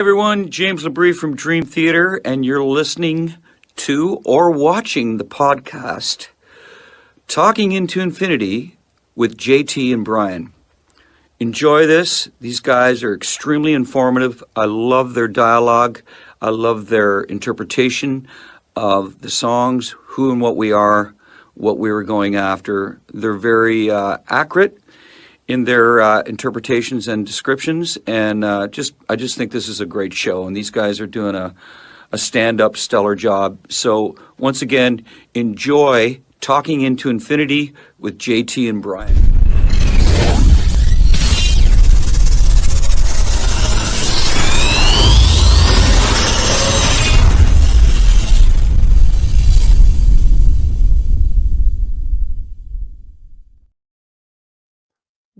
Everyone, James Labrie from Dream Theater, and you're listening to or watching the podcast Talking into Infinity with JT and Brian. Enjoy this. These guys are extremely informative. I love their dialogue. I love their interpretation of the songs, who and what we are, what we were going after. They're very accurate in their interpretations and descriptions, and I just think this is a great show, and these guys are doing a stand-up stellar job. So once again, enjoy Talking into Infinity with JT and Brian.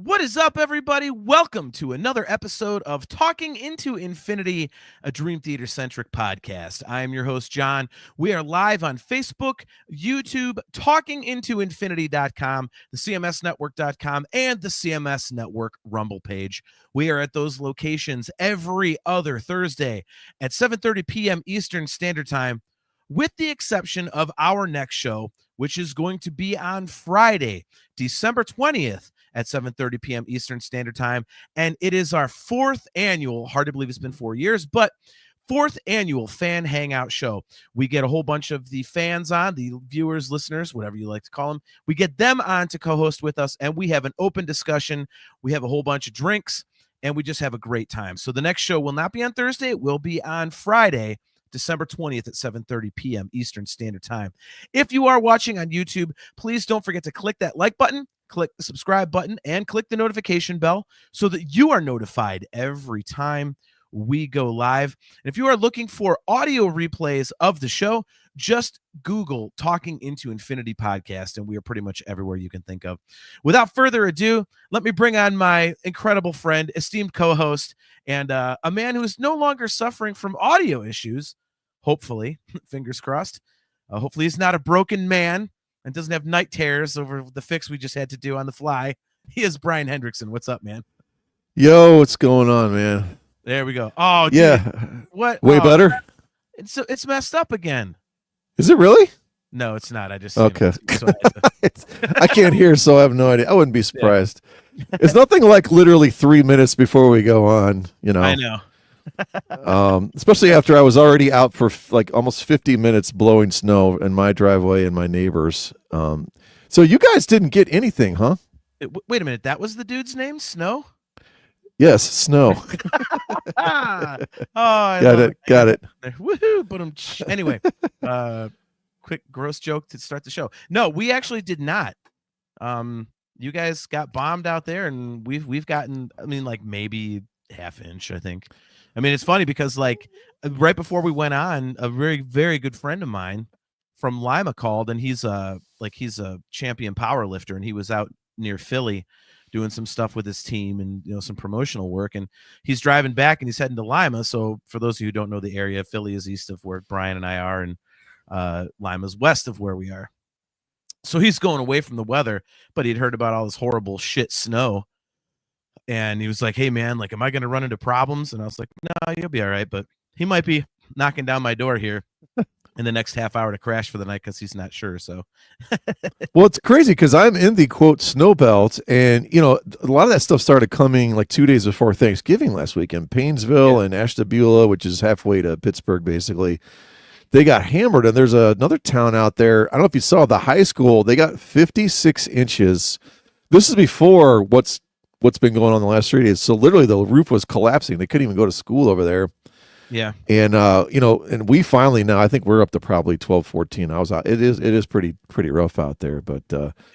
What is up, everybody? Welcome to another episode of Talking into Infinity, a Dream Theater-centric podcast. I am your host, John. We are live on Facebook, YouTube, talkingintoinfinity.com, the CMSnetwork.com, and the CMS Network Rumble page. We are at those locations every other Thursday at 7:30 p.m. Eastern Standard Time, with the exception of our next show, which is going to be on Friday, December 20th, at 7:30 p.m. Eastern Standard Time. And it is our fourth annual, hard to believe it's been 4 years, but fourth annual fan hangout show. We get a whole bunch of the fans on, the viewers, listeners, whatever you like to call them. We get them on to co-host with us, and we have an open discussion. We have a whole bunch of drinks, and we just have a great time. So the next show will not be on Thursday. It will be on Friday, December 20th at 7:30 p.m. Eastern Standard Time. If you are watching on YouTube, please don't forget to click that like button, click the subscribe button, and click the notification bell so that you are notified every time we go live. And if you are looking for audio replays of the show, just Google Talking into Infinity podcast, and we are pretty much everywhere you can think of. Without further ado, let me bring on my incredible friend, esteemed co-host, and a man who is no longer suffering from audio issues, hopefully, fingers crossed. Hopefully he's not a broken man and doesn't have night terrors over the fix we just had to do on the fly. He is Brian Hendrickson. What's up, man? Yo, what's going on, man? There we go. Oh, dude. Yeah. What? Way better? It's messed up again. Is it really? No, it's not. I just okay. I can't hear, so I have no idea. I wouldn't be surprised. Yeah. It's nothing like literally 3 minutes before we go on, you know. I know. Especially after I was already out for like almost 50 minutes blowing snow in my driveway and my neighbors. So you guys didn't get anything, huh? Wait a minute. That was the dude's name? Snow? Yes, Snow. Got it. Woohoo! But anyway, quick gross joke to start the show. No, we actually did not. You guys got bombed out there, and we've gotten, I mean, like maybe half inch, I think. I mean, it's funny because like right before we went on, a very, very good friend of mine from Lima called, and he's a champion power lifter, and he was out near Philly doing some stuff with his team and, you know, some promotional work, and he's driving back and he's heading to Lima. So for those of you who don't know the area, Philly is east of where Brian and I are, and Lima's west of where we are. So he's going away from the weather, but he'd heard about all this horrible shit snow. And he was like, hey, man, like, am I going to run into problems? And I was like, no, you'll be all right. But he might be knocking down my door here in the next half hour to crash for the night because he's not sure. So, well, it's crazy because I'm in the quote snow belt, and you know, a lot of that stuff started coming like 2 days before Thanksgiving last week in Paynesville and Ashtabula, which is halfway to Pittsburgh, basically. They got hammered, and there's another town out there. I don't know if you saw the high school. They got 56 inches. This is before what's been going on the last 3 days. So literally the roof was collapsing. They couldn't even go to school over there. Yeah. And, you know, and we finally now, I think we're up to probably 12, 14. I was out. It is pretty rough out there, but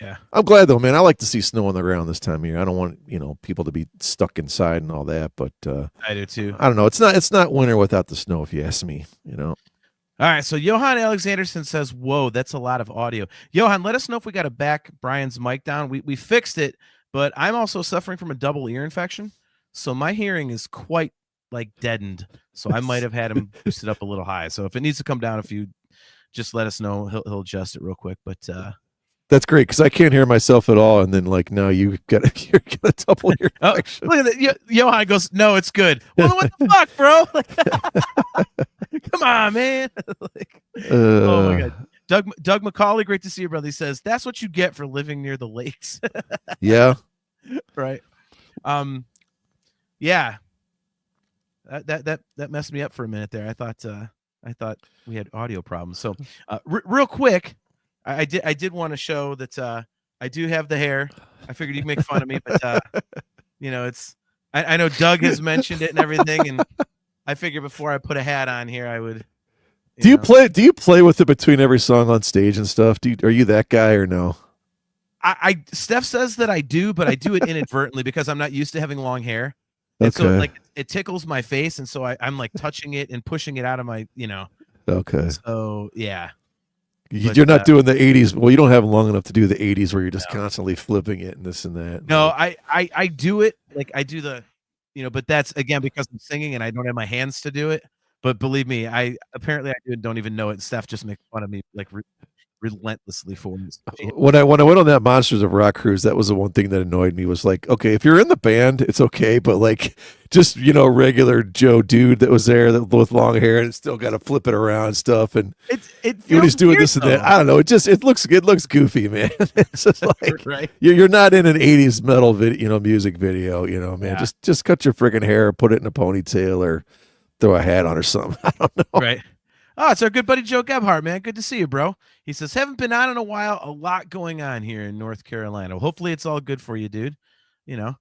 yeah, I'm glad though, man. I like to see snow on the ground this time of year. I don't want, you know, people to be stuck inside and all that, but I do too. I don't know. It's not winter without the snow, if you ask me, you know. All right. So Johan Alexanderson says, whoa, that's a lot of audio. Johan, let us know if we got to back Brian's mic down. We fixed it, but I'm also suffering from a double ear infection. So my hearing is quite like deadened. So I might have had him boosted up a little high. So if it needs to come down, if you just let us know, he'll adjust it real quick. But That's great because I can't hear myself at all, and then like now you're gonna double your Oh, connection. look at that. Johan goes, no, it's good. Well, then what the fuck, bro? Like, come on, man. Like, oh my god. Doug McCauley, great to see you, brother. He says that's what you get for living near the lakes. Yeah. Right. Yeah. That messed me up for a minute there. I thought we had audio problems. So real quick, I did want to show that I do have the hair. I figured you could make fun of me, but it's I know Doug has mentioned it and everything, and I figure before I put a hat on here, I would. Do you play with it between every song on stage and stuff? Are you that guy or no? Steph says that I do, but I do it inadvertently because I'm not used to having long hair. And Okay. so like it tickles my face, and so I'm like touching it and pushing it out of my, Okay. So yeah. You're not doing the 80s. Well, you don't have long enough to do the 80s where you're just constantly flipping it and this and that. No, I do it like I do the, but that's again because I'm singing and I don't have my hands to do it. But believe me, I don't even know it. Steph just makes fun of me like relentlessly for it. When I went on that Monsters of Rock cruise, that was the one thing that annoyed me was like, okay, if you're in the band, it's okay, but like just regular Joe dude that was there with long hair and still got to flip it around and stuff, and when he's doing this and that, I don't know, it looks goofy, man. It's just like right? You're not in an 80s metal video, music video, man. Yeah. Just cut your freaking hair, put it in a ponytail, or throw a hat on or something. I don't know. Right. Oh, it's our good buddy Joe Gebhardt, man. Good to see you, bro. He says, haven't been on in a while. A lot going on here in North Carolina. Well, hopefully it's all good for you, dude. Johan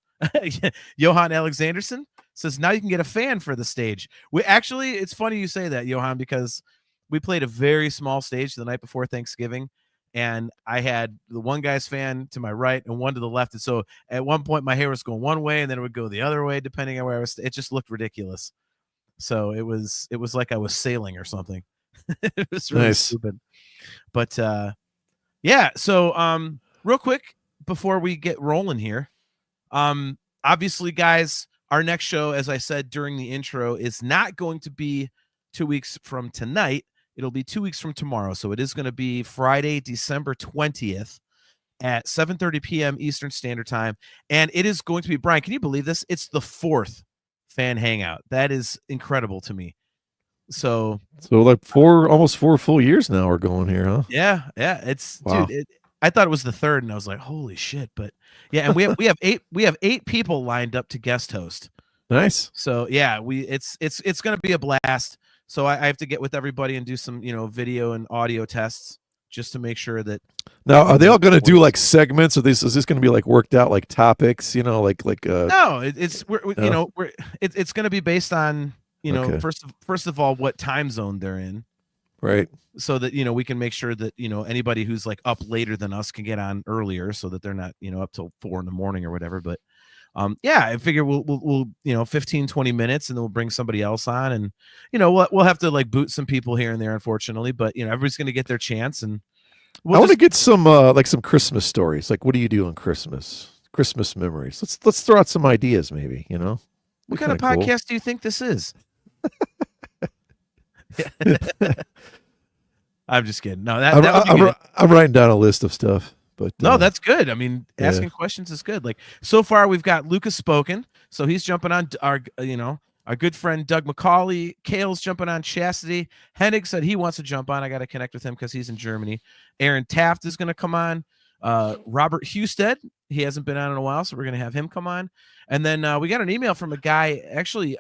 Alexanderson says, now you can get a fan for the stage. It's funny you say that, Johan, because we played a very small stage the night before Thanksgiving, and I had the one guy's fan to my right and one to the left. And so at one point my hair was going one way and then it would go the other way, depending on where I was. It just looked ridiculous. So it was like I was sailing or something. It was really stupid. But yeah, so real quick before we get rolling here, obviously guys, our next show, as I said during the intro, is not going to be 2 weeks from tonight. It'll be 2 weeks from tomorrow. So it is going to be Friday, December 20th at 7:30 p.m. Eastern Standard Time. And it is going to be, Brian, can you believe this? It's the 4th fan hangout. That is incredible to me. So like almost 4 full years now we're going here, huh? Yeah. It's wow. Dude. I thought it was the 3rd, and I was like, holy shit! But yeah, and we have 8 people lined up to guest host. Nice. So yeah, it's going to be a blast. So I have to get with everybody and do some video and audio tests just to make sure that. Now, are they all going to do like segments, or is this going to be like worked out like topics? No, it's going to be based on okay. first of all what time zone they're in, right? So that we can make sure that anybody who's like up later than us can get on earlier, so that they're not up till 4 a.m. or whatever. But yeah, I figure we'll 15-20 minutes, and then we'll bring somebody else on, and we'll have to like boot some people here and there, unfortunately, but everybody's going to get their chance. And I want to get some like some Christmas stories. Like, what do you do on Christmas memories? Let's throw out some ideas, maybe. What kind of podcast do you think this is? I'm just kidding. No, I'm writing down a list of stuff. But no, that's good. I mean, asking questions is good. Like so far, we've got Lucas Spoken, so he's jumping on our good friend Doug McCauley. Kale's jumping on Chastity. Hennig said he wants to jump on. I got to connect with him because he's in Germany. Aaron Taft is going to come on. Robert Husted, he hasn't been on in a while, so we're going to have him come on. And then we got an email from a guy actually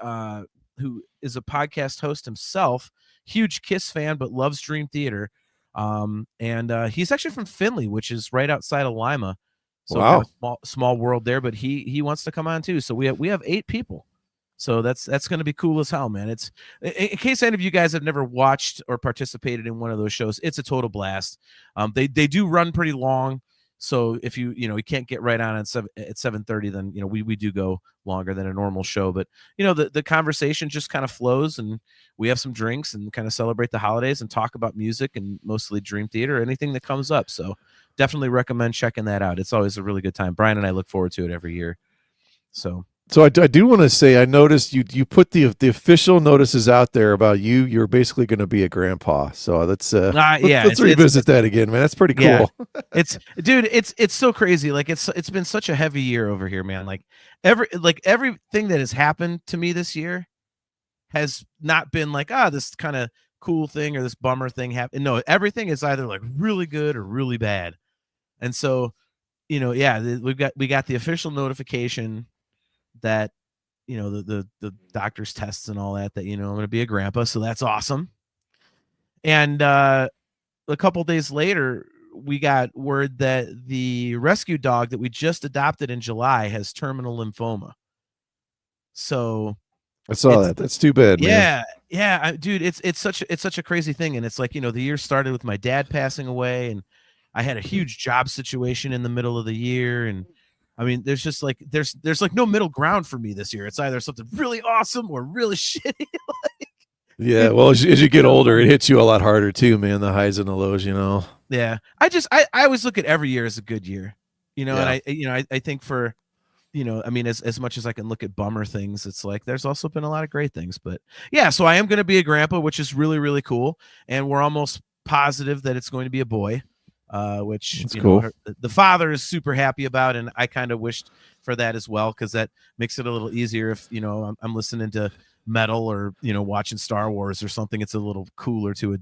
who is a podcast host himself, huge Kiss fan, but loves Dream Theater. And he's actually from Findlay, which is right outside of Lima. So wow. Kind of small world there, but he wants to come on too. So we have 8 people. So that's going to be cool as hell, man. It's in case any of you guys have never watched or participated in one of those shows, it's a total blast. They do run pretty long. So if you can't get right on at 7:30, then we do go longer than a normal show. But the conversation just kind of flows, and we have some drinks and kind of celebrate the holidays and talk about music and mostly Dream Theater, anything that comes up. So definitely recommend checking that out. It's always a really good time. Brian and I look forward to it every year. So So I do want to say I noticed you put the official notices out there about you're basically going to be a grandpa. So Yeah, let's revisit that again, man. That's pretty yeah. cool. It's so crazy. Like it's been such a heavy year over here, man. Like everything that has happened to me this year has not been like, this kind of cool thing or this bummer thing happened. No, everything is either like really good or really bad. And so, yeah, we got the official notification that, the doctor's tests and all that, I'm going to be a grandpa. So that's awesome. And a couple days later, we got word that the rescue dog that we just adopted in July has terminal lymphoma. So I saw that. That's too bad, man. Yeah, dude, it's such a crazy thing, and it's like, the year started with my dad passing away, and I had a huge job situation in the middle of the year, and I mean, there's just like there's like no middle ground for me this year. It's either something really awesome or really shitty. Yeah, well, as you get older, it hits you a lot harder too, man. The highs and the lows, Yeah, I always look at every year as a good year, Yeah. and I think for, I mean, as much as I can look at bummer things, it's like there's also been a lot of great things. But yeah, so I am going to be a grandpa, which is really, really cool, and we're almost positive that it's going to be a boy, which That's cool. The father is super happy about, and I kind of wished for that as well, because that makes it a little easier if I'm listening to metal or watching Star Wars or something. It's a little cooler to a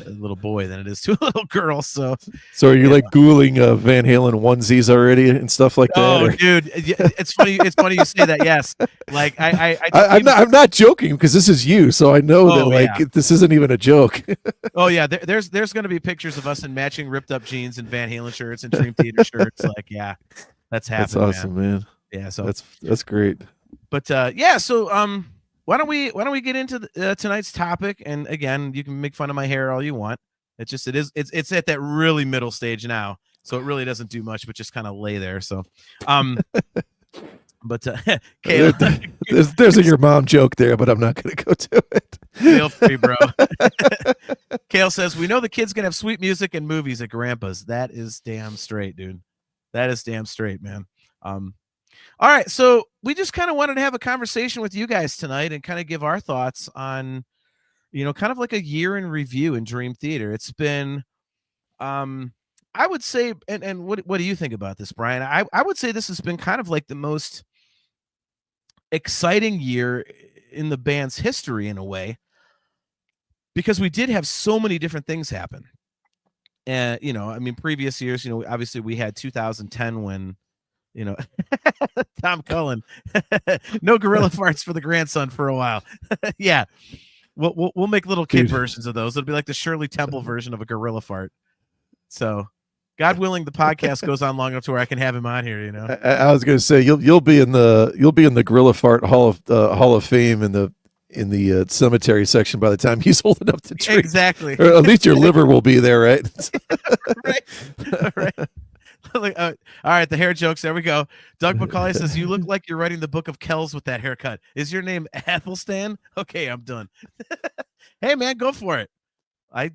little boy than it is to a little girl. So are you like Googling Van Halen onesies already and stuff like that? Oh, dude, it's funny. It's funny you say that. Yes, like I'm not joking, because this is you, so I know that this isn't even a joke. Oh yeah, there's going to be pictures of us in matching ripped up jeans and Van Halen shirts and Dream Theater shirts. Like, yeah, that's happening. That's awesome, man. Yeah, so that's great. But yeah, so why don't we get into tonight's topic? And again, you can make fun of my hair all you want. It's at that really middle stage now, so it really doesn't do much, but just kind of lay there. So, but Kale, there's a your mom joke there, but I'm not going to go to it. Feel free, bro. Kale says, we know the kids can have sweet music and movies at Grandpa's. That is damn straight, dude. That is damn straight, man. All right, so we just kind of wanted to have a conversation with you guys tonight and kind of give our thoughts on, kind of like a year in review in Dream Theater. It's been, I would say, and what do you think about this, Brian? I would say this has been kind of like the most exciting year in the band's history in a way, because we did have so many different things happen. And, I mean, previous years, obviously we had 2010 when, Tom Cullen, no gorilla farts for the grandson for a while. Yeah. We'll make little kid versions of those. It'll be like the Shirley Temple version of a gorilla fart. So, God willing, the podcast goes on long enough to where I can have him on here. I was going to say you'll be in the gorilla fart Hall of Fame in the cemetery section by the time he's old enough to drink. Exactly. Or at least your liver will be there, right? Right. Like, all right, the hair jokes. There we go. Doug McCauley says, you look like you're writing the book of Kells with that haircut. Is your name Athelstan? Okay, I'm done. Hey, man, go for it. I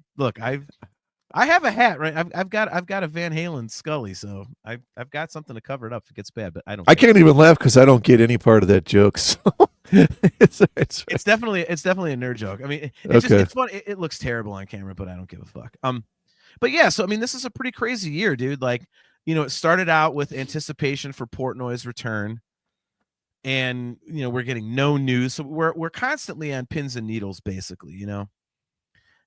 have a hat, right? I've got a Van Halen Scully, so I've got something to cover it up if it gets bad, but I can't even laugh because I don't get any part of that joke. So it's definitely a nerd joke. I mean, it's fun. It looks terrible on camera, but I don't give a fuck. But yeah, so I mean, this is a pretty crazy year, dude. Like, it started out with anticipation for Portnoy's return, and we're getting no news, so we're constantly on pins and needles, basically,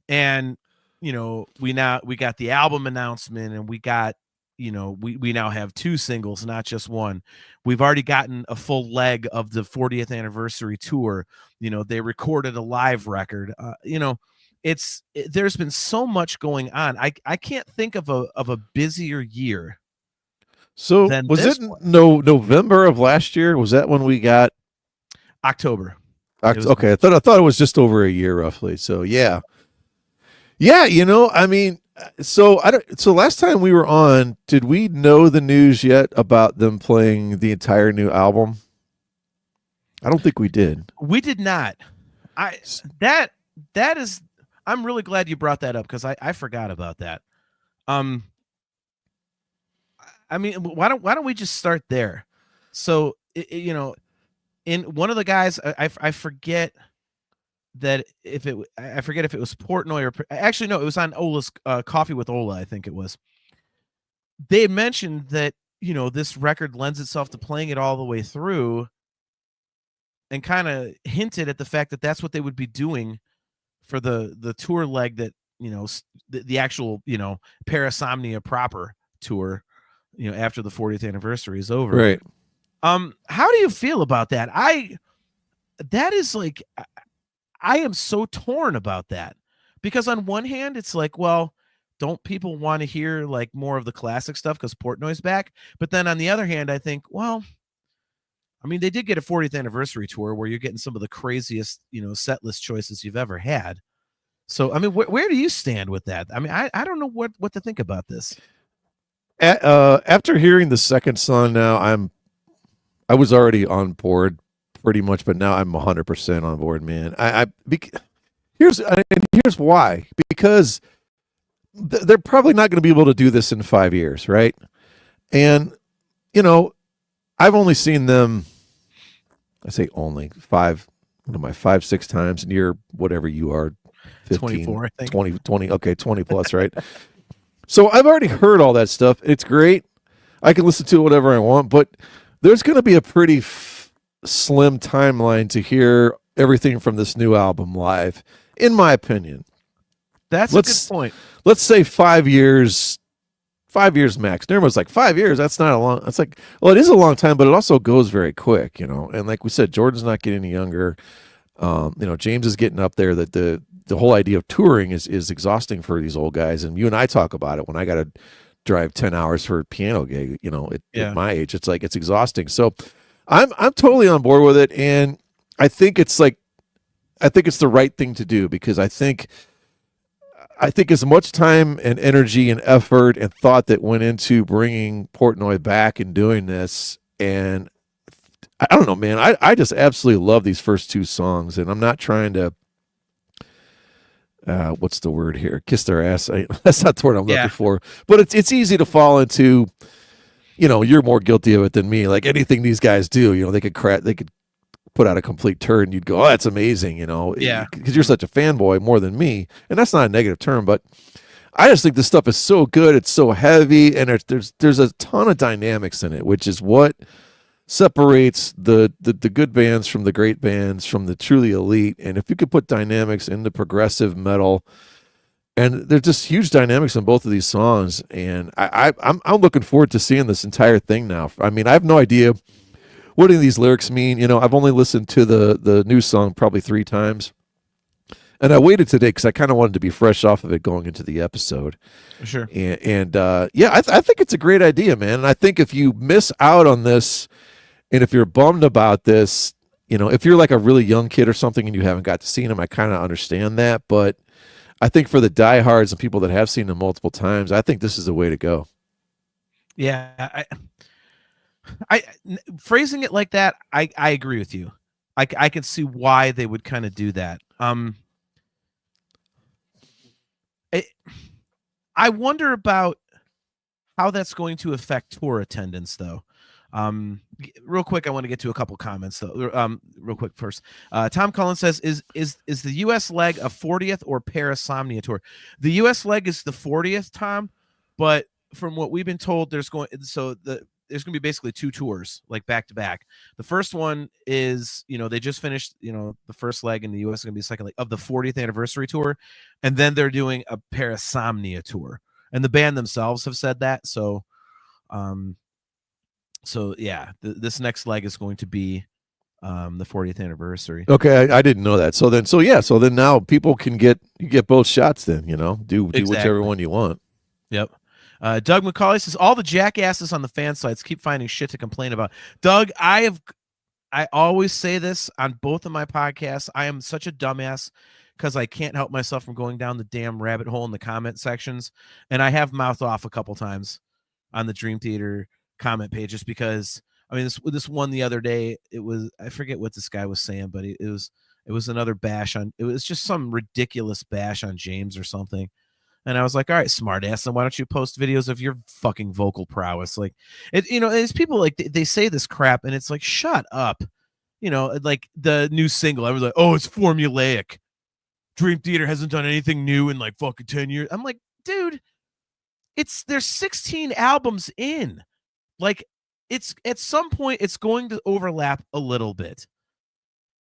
and we got the album announcement, and we got we now have 2 singles, not just one. We've already gotten a full leg of the 40th anniversary tour. They recorded a live record. There's been so much going on. I can't think of a busier year. So was it November of last year? Was that when we got October? Okay, I thought it was just over a year roughly. So yeah. I mean, so last time we were on, did we know the news yet about them playing the entire new album? I don't think we did. We did not. I'm really glad you brought that up, because I forgot about that. I mean, why don't we just start there? So, in one of the guys, I forget that I forget if it was Portnoy or actually no, it was on Ola's Coffee with Ola, I think it was. They had mentioned that, you know, this record lends itself to playing it all the way through, and kind of hinted at the fact that that's what they would be doing for the tour leg that, you know, the actual, you know, Parasomnia proper tour, you know, after the 40th anniversary is over. Right. How do you feel about that? That is like, I am so torn about that, because on one hand it's like, well, don't people want to hear like more of the classic stuff because Portnoy's back? But then on the other hand, I think, well, I mean, they did get a 40th anniversary tour where you're getting some of the craziest, you know, set list choices you've ever had. So, I mean, where do you stand with that? I mean, I don't know what to think about this. After hearing the second song, now I was already on board pretty much, but now I'm 100% on board, man. Here's why. Because they're probably not going to be able to do this in 5 years, right? And, you know, I've only seen them, I say only, 5-6 times, and you're whatever you are, 15, 24, I think. 20, okay, 20 plus, right? So I've already heard all that stuff. It's great. I can listen to whatever I want, but there's going to be a pretty slim timeline to hear everything from this new album live, in my opinion. That's a good point. Let's say 5 years. 5 years max. And everyone's like, 5 years? That's not a long. It's like, well, it is a long time, but it also goes very quick, you know. And like we said, Jordan's not getting any younger. You know, James is getting up there. That the whole idea of touring is exhausting for these old guys. And you and I talk about it when I got to drive 10 hours for a piano gig. You know, at my age, it's like it's exhausting. So I'm totally on board with it, and I think it's the right thing to do, because I think as much time and energy and effort and thought that went into bringing Portnoy back and doing this, and I don't know, man, I just absolutely love these first two songs, and I'm not trying to what's the word here? Kiss their ass. That's not the word I'm looking for, but it's easy to fall into. You know, you're more guilty of it than me. Like anything these guys do, you know, they could put out a complete turd and you'd go, oh, that's amazing, you know, because you're such a fanboy more than me. And that's not a negative term, but I just think this stuff is so good. It's so heavy, and there's a ton of dynamics in it, which is what separates the good bands from the great bands, from the truly elite. And if you could put dynamics into progressive metal, and there's just huge dynamics in both of these songs, and I'm looking forward to seeing this entire thing now. I mean, I have no idea what any of these lyrics mean. You know, I've only listened to the new song probably 3 times, and I waited today because I kind of wanted to be fresh off of it going into the episode. Sure. And I think it's a great idea, man. And I think if you miss out on this, and if you're bummed about this, you know, if you're like a really young kid or something and you haven't got to see them, I kind of understand that, but I think for the diehards and people that have seen them multiple times, I think this is the way to go. Yeah, I phrasing it like that, I agree with you. I can see why they would kind of do that. I wonder about how that's going to affect tour attendance, though. Real quick, I want to get to a couple comments though. Real quick first, Tom Cullen says, "Is the U.S. leg a 40th or Parasomnia tour?" The U.S. leg is the 40th, Tom, but from what we've been told, there's going to be basically 2 tours, like back to back. The first one is, you know, they just finished, you know, the first leg in the U.S. is going to be the second leg of the 40th anniversary tour, and then they're doing a Parasomnia tour, and the band themselves have said that. So, yeah, this next leg is going to be the 40th anniversary. Okay, I didn't know that. So then now people can get both shots. Then, you know, do whichever one you want. Yep. Doug McCauley says, all the jackasses on the fan sites keep finding shit to complain about. Doug, I always say this on both of my podcasts. I am such a dumbass because I can't help myself from going down the damn rabbit hole in the comment sections, and I have mouthed off a couple times on the Dream Theater comment pages, because I mean this one the other day, it was, I forget what this guy was saying, but it was another bash on, it was just some ridiculous bash on James or something, and I was like, all right, smart ass, then why don't you post videos of your fucking vocal prowess? Like, it, you know, there's people like they say this crap and it's like, shut up, like the new single. I was like, oh, it's formulaic. Dream Theater hasn't done anything new in like fucking 10 years. I'm like, dude, there's 16 albums in. Like, it's at some point it's going to overlap a little bit.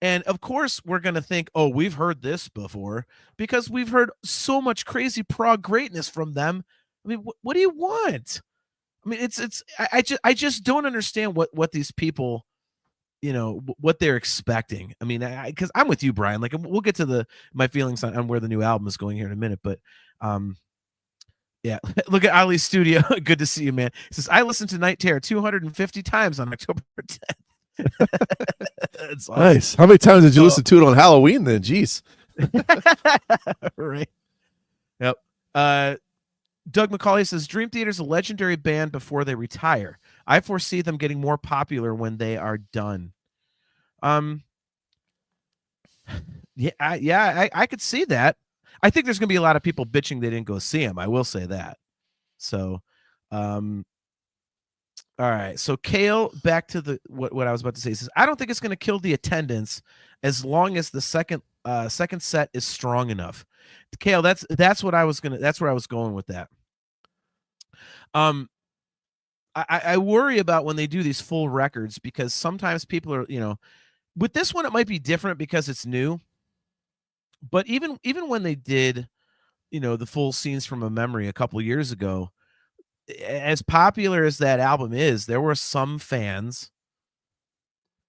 And of course we're going to think, oh, we've heard this before because we've heard so much crazy prog greatness from them. I mean, what do you want? I mean, I just don't understand what these people, what they're expecting. I mean, because I'm with you, Brian. Like, we'll get to my feelings on where the new album is going here in a minute, but yeah. Look at Ali's studio. Good to see you, man. He says, I listened to Night Terror 250 times on October 10th. It's awesome. Nice. How many times did you listen to it on Halloween then? Jeez. Right. Yep. Doug McCauley says, Dream Theater's a legendary band before they retire. I foresee them getting more popular when they are done. I could see that. I think there's going to be a lot of people bitching they didn't go see him. I will say that. So, all right. So Kale, back to what I was about to say. He says, I don't think it's going to kill the attendance as long as the second set is strong enough. Kale, that's where I was going with that. I worry about when they do these full records because sometimes people are, with this one, it might be different because it's new. But even when they did, the full Scenes from a Memory a couple years ago, as popular as that album is, there were some fans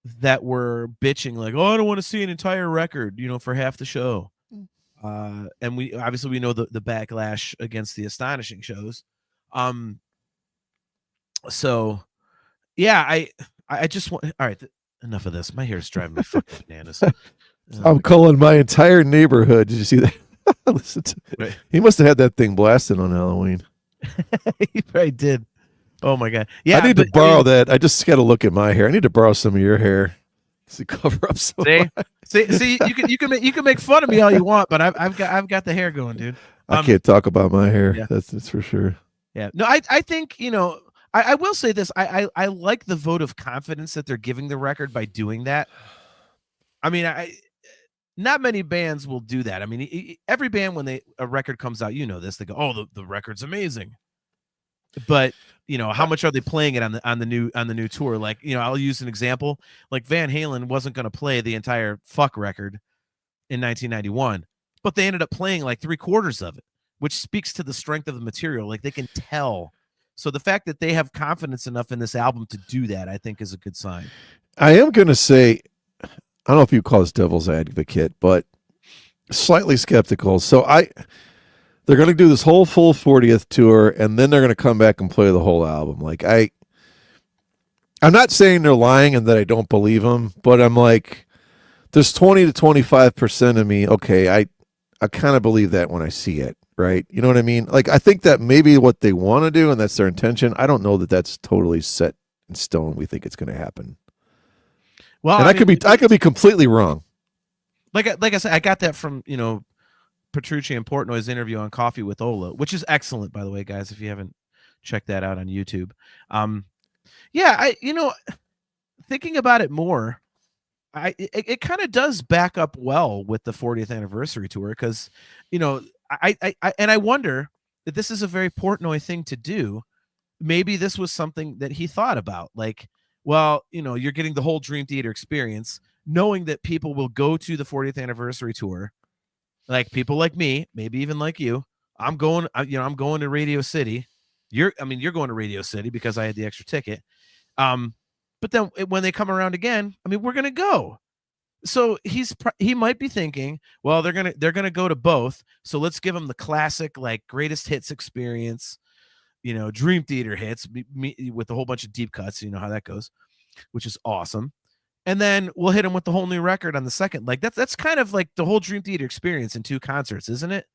that were bitching like, oh, I don't want to see an entire record, for half the show. And we know the backlash against the Astonishing shows. So yeah, I just want, all right, enough of this. My hair is driving me fucking bananas. I'm calling my entire neighborhood. Did you see that? Listen to, right. He must have had that thing blasted on Halloween. He probably did. Oh my god! Yeah, I need to borrow that. I just got to look at my hair. I need to borrow some of your hair to cover up. See, you can make fun of me all you want, but I've got the hair going, dude. I can't talk about my hair. Yeah. That's for sure. Yeah. No, I think I will say this. I like the vote of confidence that they're giving the record by doing that. I mean, not many bands will do that. I mean, every band when a record comes out, this, they go, "Oh, the record's amazing," but how much are they playing it on the new tour? Like, I'll use an example. Like Van Halen wasn't going to play the entire Fuck record in 1991, but they ended up playing like 3/4 of it, which speaks to the strength of the material. Like, they can tell. So the fact that they have confidence enough in this album to do that, I think, is a good sign. I am going to say, I don't know if you call this devil's advocate, but slightly skeptical. So they're going to do this whole full 40th tour, and then they're going to come back and play the whole album. Like, I'm not saying they're lying and that I don't believe them, but I'm like, there's 20 to 25% of me. Okay, I kind of believe that when I see it, right? You know what I mean? Like, I think that maybe what they want to do, and that's their intention. I don't know that that's totally set in stone. We think it's going to happen. Well, and I could be completely wrong. Like I said, I got that from Petrucci and Portnoy's interview on Coffee with Ola, which is excellent, by the way, guys. If you haven't checked that out on YouTube, yeah, thinking about it more, it kind of does back up well with the 40th anniversary tour because I wonder if this is a very Portnoy thing to do. Maybe this was something that he thought about, like, well, you're getting the whole Dream Theater experience, knowing that people will go to the 40th anniversary tour, like people like me, maybe even like you. I'm going to Radio City. You're going to Radio City because I had the extra ticket. But then when they come around again, we're going to go. So he might be thinking, well, they're going to go to both. So let's give them the classic, like, greatest hits experience. Dream Theater hits with a whole bunch of deep cuts. You know how that goes, which is awesome. And then we'll hit them with the whole new record on the second. Like, that's kind of like the whole Dream Theater experience in 2 concerts, isn't it?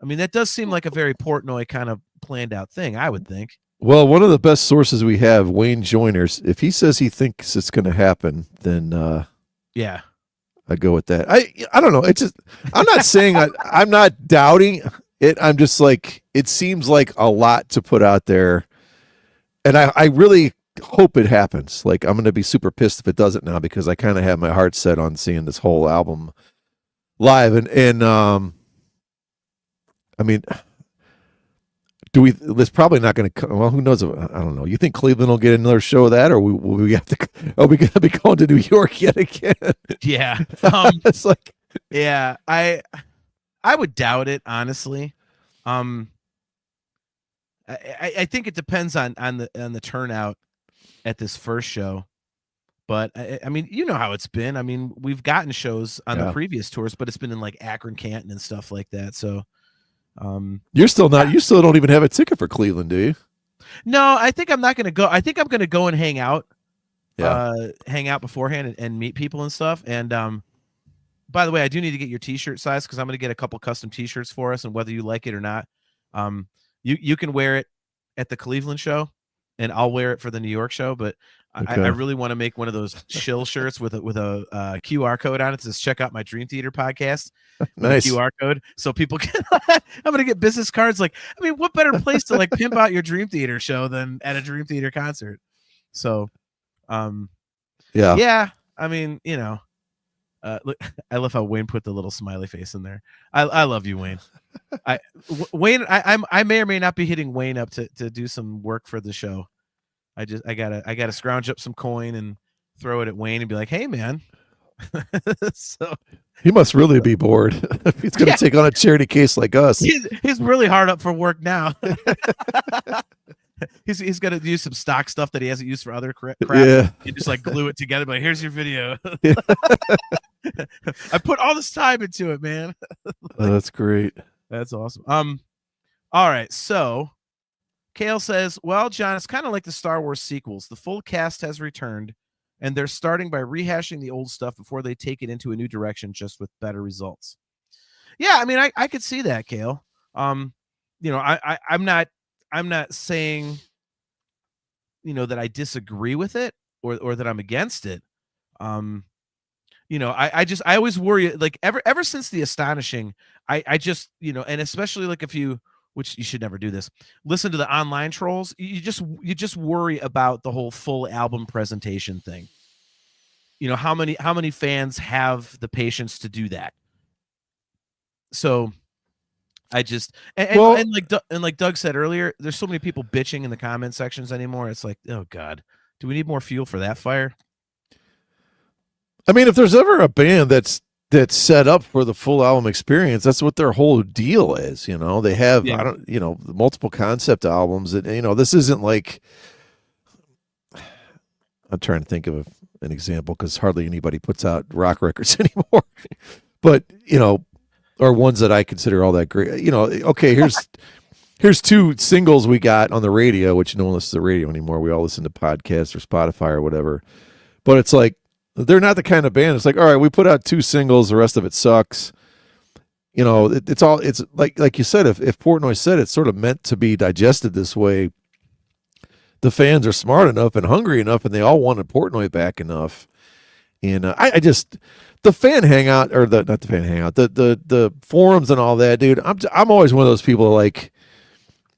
I mean, that does seem like a very Portnoy kind of planned out thing, I would think. Well, one of the best sources we have, Wayne Joiners, if he says he thinks it's going to happen, then yeah, I go with that. I don't know. It's just, I'm not saying I'm not doubting it. I'm just like, it seems like a lot to put out there. And I really hope it happens. Like, I'm going to be super pissed if it doesn't now, because I kind of have my heart set on seeing this whole album live. And I mean, it's probably not going to, well, who knows? I don't know. You think Cleveland will get another show of that, or will we have to, are we going to be going to New York yet again? Yeah. It's like, yeah, I would doubt it, honestly. I think it depends on the turnout at this first show. But I mean, you know how it's been. I mean, we've gotten shows on the previous tours, but it's been in like Akron, Canton, and stuff like that. So, you still don't even have a ticket for Cleveland, do you? No, I think I'm not going to go. I think I'm going to go and hang out, hang out beforehand and meet people and stuff. And by the way, I do need to get your T-shirt size, because I'm going to get a couple custom T-shirts for us, and whether you like it or not, you can wear it at the Cleveland show, and I'll wear it for the New York show. But okay. I really want to make one of those chill shirts with a QR code on it. It says "Check out my Dream Theater podcast." Nice QR code, so people can. I'm gonna get business cards. Like, I mean, what better place to like pimp out your Dream Theater show than at a Dream Theater concert? So, yeah. I mean, you know, look, I love how Wayne put the little smiley face in there. I love you, Wayne. Wayne, I may or may not be hitting Wayne up to do some work for the show. I gotta scrounge up some coin and throw it at Wayne and be like, hey man. So he must really be bored. He's gonna take on a charity case like us. He's really hard up for work now. He's gonna use some stock stuff that he hasn't used for other crap. Yeah. And just like glue it together. But here's your video. I put all this time into it, man. That's great. That's awesome. All right, so Kale says, well, John, it's kind of like the Star Wars sequels. The full cast has returned, and they're starting by rehashing the old stuff before they take it into a new direction, just with better results. Yeah, I mean, I could see that, Kale. You know, I'm not saying, you know, that I disagree with it or that I'm against it. You know, I always worry, like ever since The Astonishing, I just, you know, and especially like if you, which you should never do this, listen to the online trolls, you just worry about the whole full album presentation thing. You know, how many fans have the patience to do that? So I just, and like Doug said earlier, there's so many people bitching in the comment sections anymore. It's like, oh God, do we need more fuel for that fire? I mean, if there's ever a band that's set up for the full album experience, that's what their whole deal is. You know, they have, multiple concept albums, and, you know, this isn't like, I'm trying to think of an example, because hardly anybody puts out rock records anymore, but, you know, or ones that I consider all that great. You know, okay, here's two singles we got on the radio, which no one listens to the radio anymore. We all listen to podcasts or Spotify or whatever, but it's like, they're not the kind of band. It's like, all right, we put out two singles, the rest of it sucks. You know, it's like you said, if Portnoy said it's sort of meant to be digested this way, the fans are smart enough and hungry enough, and they all wanted Portnoy back enough. And I just, the fan hangout, or not the fan hangout, the forums and all that, dude. I'm always one of those people like,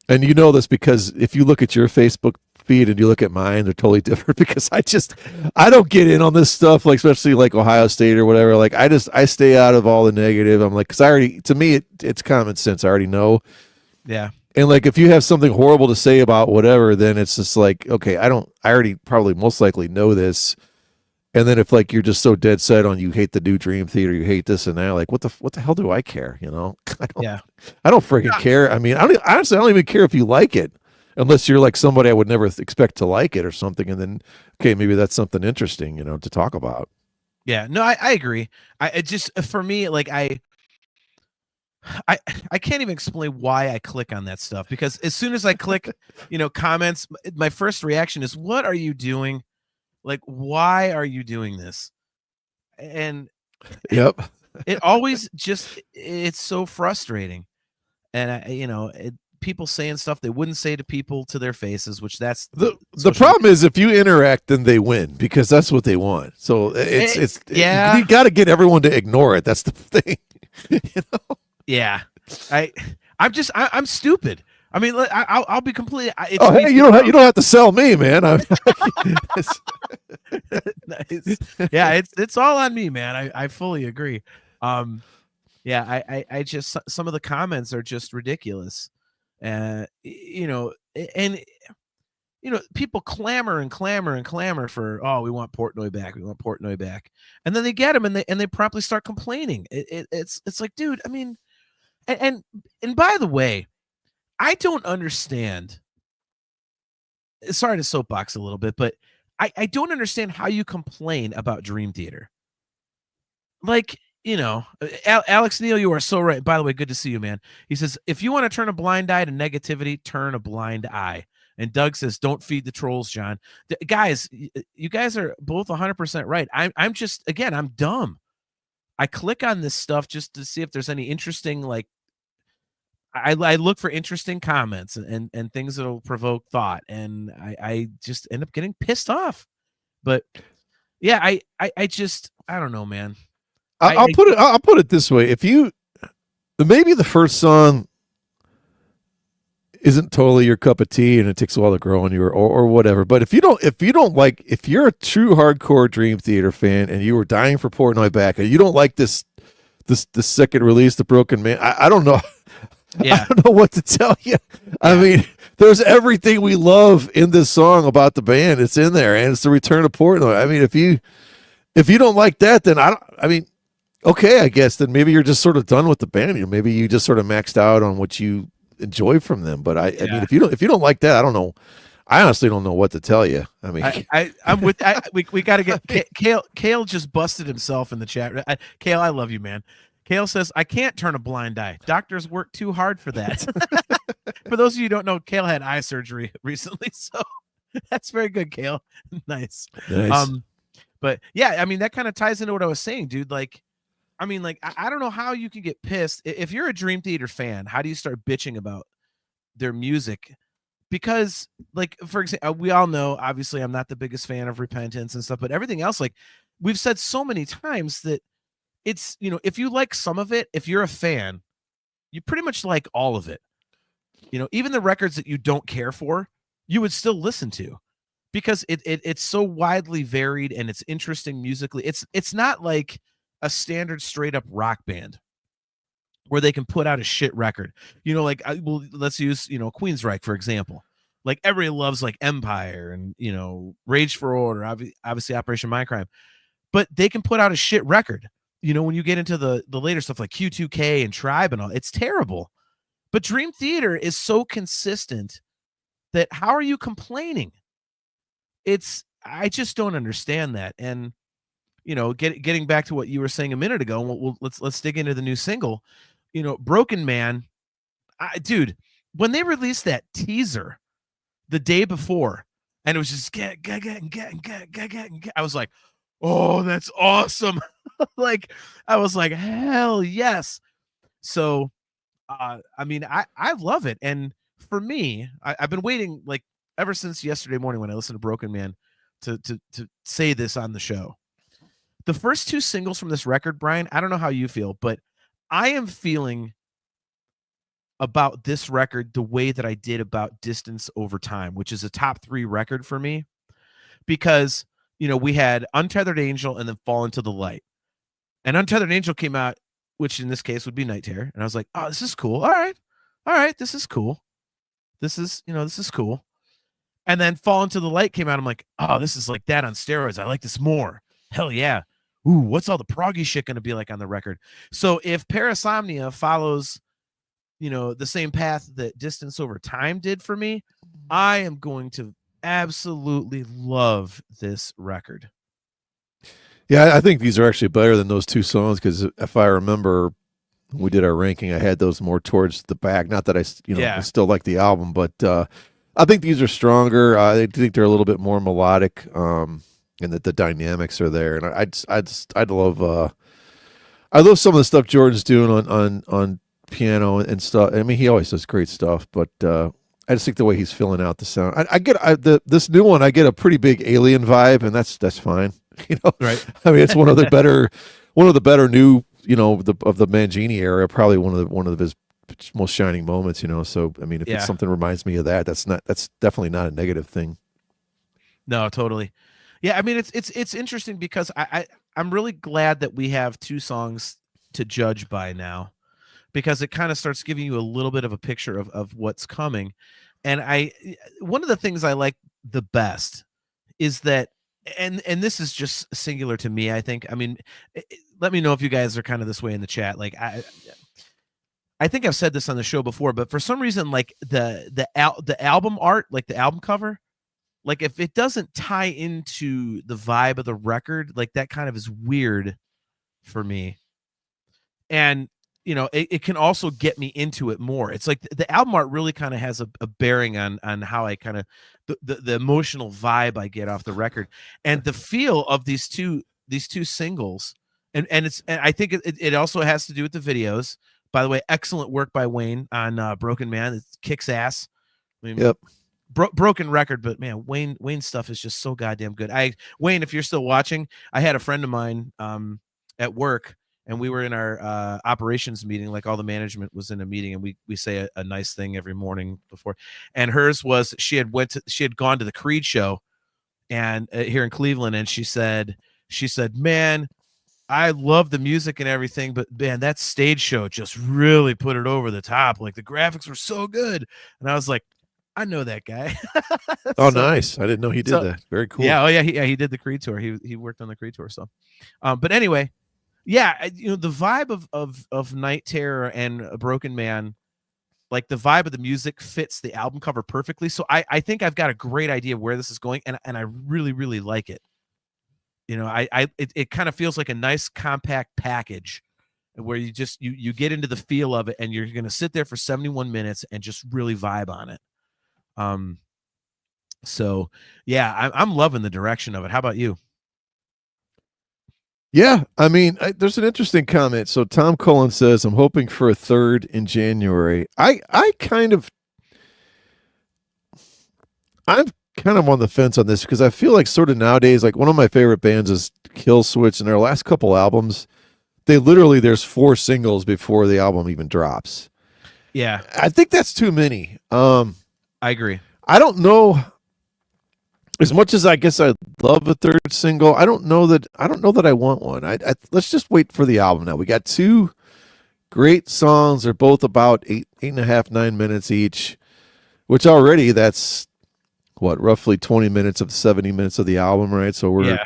and you know this because if you look at your Facebook feed and you look at mine, they're totally different, because I don't get in on this stuff, like especially like Ohio State or whatever. Like I stay out of all the negative. I'm like, because to me it's common sense. I already know. Yeah. And like if you have something horrible to say about whatever, then it's just like, okay, I already probably most likely know this. And then if like you're just so dead set on you hate the new Dream Theater, you hate this and that, like what the hell do I care? You know? I don't freaking care. I mean, honestly, I don't even care if you like it. Unless you're like somebody I would never expect to like it or something. And then, okay, maybe that's something interesting, you know, to talk about. Yeah, no, I agree. It just, for me, like I can't even explain why I click on that stuff, because as soon as I click, you know, comments, my first reaction is, what are you doing? Like, why are you doing this? And yep, it always just, it's so frustrating. And people saying stuff they wouldn't say to people to their faces, which that's the problem is if you interact, then they win, because that's what they want. So you got to get everyone to ignore it. That's the thing. You know? Yeah. I'm stupid. I mean, I'll be completely. Oh, hey, you don't have to sell me, man. Nice. Yeah, it's all on me, man. I fully agree. Yeah, I just some of the comments are just ridiculous. You know, and people clamor and clamor and clamor for, oh, we want Portnoy back, we want Portnoy back, and then they get him, and they promptly start complaining. It's like, dude, I mean, and by the way, I don't understand. Sorry to soapbox a little bit, but I don't understand how you complain about Dream Theater. Like, Alex Neal, you are so right. By the way, good to see you, man. He says, if you want to turn a blind eye to negativity, turn a blind eye. And Doug says, don't feed the trolls, John. Guys, you guys are both 100% right. I'm just, again, I'm dumb. I click on this stuff just to see if there's any interesting, like, I look for interesting comments and things that'll provoke thought. And I just end up getting pissed off. But yeah, I just, I don't know, man. I'll put it this way. Maybe the first song isn't totally your cup of tea and it takes a while to grow on you or whatever. But if you're a true hardcore Dream Theater fan and you were dying for Portnoy back and you don't like this second release, The Broken Man, I don't know. Yeah. I don't know what to tell you. Yeah. I mean, there's everything we love in this song about the band. It's in there, and it's the return of Portnoy. I mean, if you don't like that, then okay, I guess then maybe you're just sort of done with the band. Maybe you just sort of maxed out on what you enjoy from them. But I mean, if you don't like that, I don't know. I honestly don't know what to tell you. I mean, I'm with. We got to get Kale just busted himself in the chat. Kale, I love you, man. Kale says, I can't turn a blind eye. Doctors work too hard for that. For those of you who don't know, Kale had eye surgery recently, so that's very good, Kale. Nice. But yeah, I mean, that kind of ties into what I was saying, dude. Like, I mean, like, I don't know how you can get pissed. If you're a Dream Theater fan, how do you start bitching about their music? Because, like, for example, we all know, obviously, I'm not the biggest fan of Repentance and stuff, but everything else, like, we've said so many times that it's, if you like some of it, if you're a fan, you pretty much like all of it. Even the records that you don't care for, you would still listen to because it's so widely varied and it's interesting musically. It's not like a standard straight up rock band where they can put out a shit record. Like, let's use, Queensryche, for example. Like, everybody loves, like, Empire and, Rage for Order, obviously Operation Mindcrime. But they can put out a shit record. When you get into the later stuff like Q2K and Tribe and all, it's terrible. But Dream Theater is so consistent that how are you complaining? I just don't understand that. And, getting back to what you were saying a minute ago, let's dig into the new single. Broken Man, dude, when they released that teaser the day before, and it was just I was like, oh, that's awesome. Like, I was like, hell yes. So, I mean, I love it. And for me, I've been waiting, like, ever since yesterday morning when I listened to Broken Man to say this on the show. The first two singles from this record, Brian, I don't know how you feel, but I am feeling about this record the way that I did about Distance Over Time, which is a top 3 record for me, because, we had Untethered Angel and then Fall Into the Light. And Untethered Angel came out, which in this case would be Night Terror. And I was like, oh, this is cool. All right, this is cool. This is cool. And then Fall Into the Light came out. I'm like, oh, this is like that on steroids. I like this more. Hell yeah. Ooh, what's all the proggy shit going to be like on the record? So if Parasomnia follows, the same path that Distance Over Time did for me, I am going to absolutely love this record. Yeah, I think these are actually better than those two songs because if I remember, when we did our ranking, I had those more towards the back. Not that I still like the album, but I think these are stronger. I think they're a little bit more melodic, and that the dynamics are there. And I'd love some of the stuff Jordan's doing on piano and stuff. I mean, he always does great stuff, but I just think the way he's filling out the sound. This new one, I get a pretty big Alien vibe, and that's fine. Right? I mean, it's one of the better new, of the Mangini era, probably one of his most shining moments, you know. So I mean, if it's Yeah. something that reminds me of that, that's definitely not a negative thing. No, totally. Yeah, I mean it's interesting because I'm really glad that we have two songs to judge by now, because it kind of starts giving you a little bit of a picture of what's coming. And one of the things I like the best is that, and this is just singular to me, I think. I mean, let me know if you guys are kind of this way in the chat. Like I think I've said this on the show before, but for some reason, like the album art, like the album cover, like if it doesn't tie into the vibe of the record, like that kind of is weird for me. And it can also get me into it more. It's like the album art really kind of has a bearing on how I kind of the emotional vibe I get off the record, and the feel of these two singles. And I think it also has to do with the videos. By the way, excellent work by Wayne on Broken Man. It kicks ass. I mean, Yep. Broken record, but man, Wayne's stuff is just so goddamn good. Wayne, if you're still watching, I had a friend of mine at work, and we were in our operations meeting, like all the management was in a meeting, and we say a nice thing every morning before. And hers was she had gone to the Creed show and here in Cleveland, and she said, man, I love the music and everything, but man, that stage show just really put it over the top. Like the graphics were so good. And I was like, I know that guy. Oh, nice. I didn't know he did that. Very cool. Yeah. Oh yeah. He did the Creed tour. He worked on the Creed tour. So, but anyway, yeah, the vibe of Night Terror and A Broken Man, like the vibe of the music fits the album cover perfectly. So I think I've got a great idea of where this is going, and I really, really like it. It kind of feels like a nice compact package where you just you get into the feel of it, and you're going to sit there for 71 minutes and just really vibe on it. So yeah, I'm loving the direction of it. How about you? Yeah, I mean, there's an interesting comment. So Tom Cullen says, "I'm hoping for a third in January." I'm kind of on the fence on this because I feel like sort of nowadays, like one of my favorite bands is Kill Switch, and their last couple albums, there's 4 singles before the album even drops. Yeah, I think that's too many. I agree. I don't know. As much as I guess I love a third single, I don't know that I want one. Let's just wait for the album now. We got 2 great songs. They're both about 8.5, 9 minutes each, which already that's roughly 20 minutes of the 70 minutes of the album, right? So we're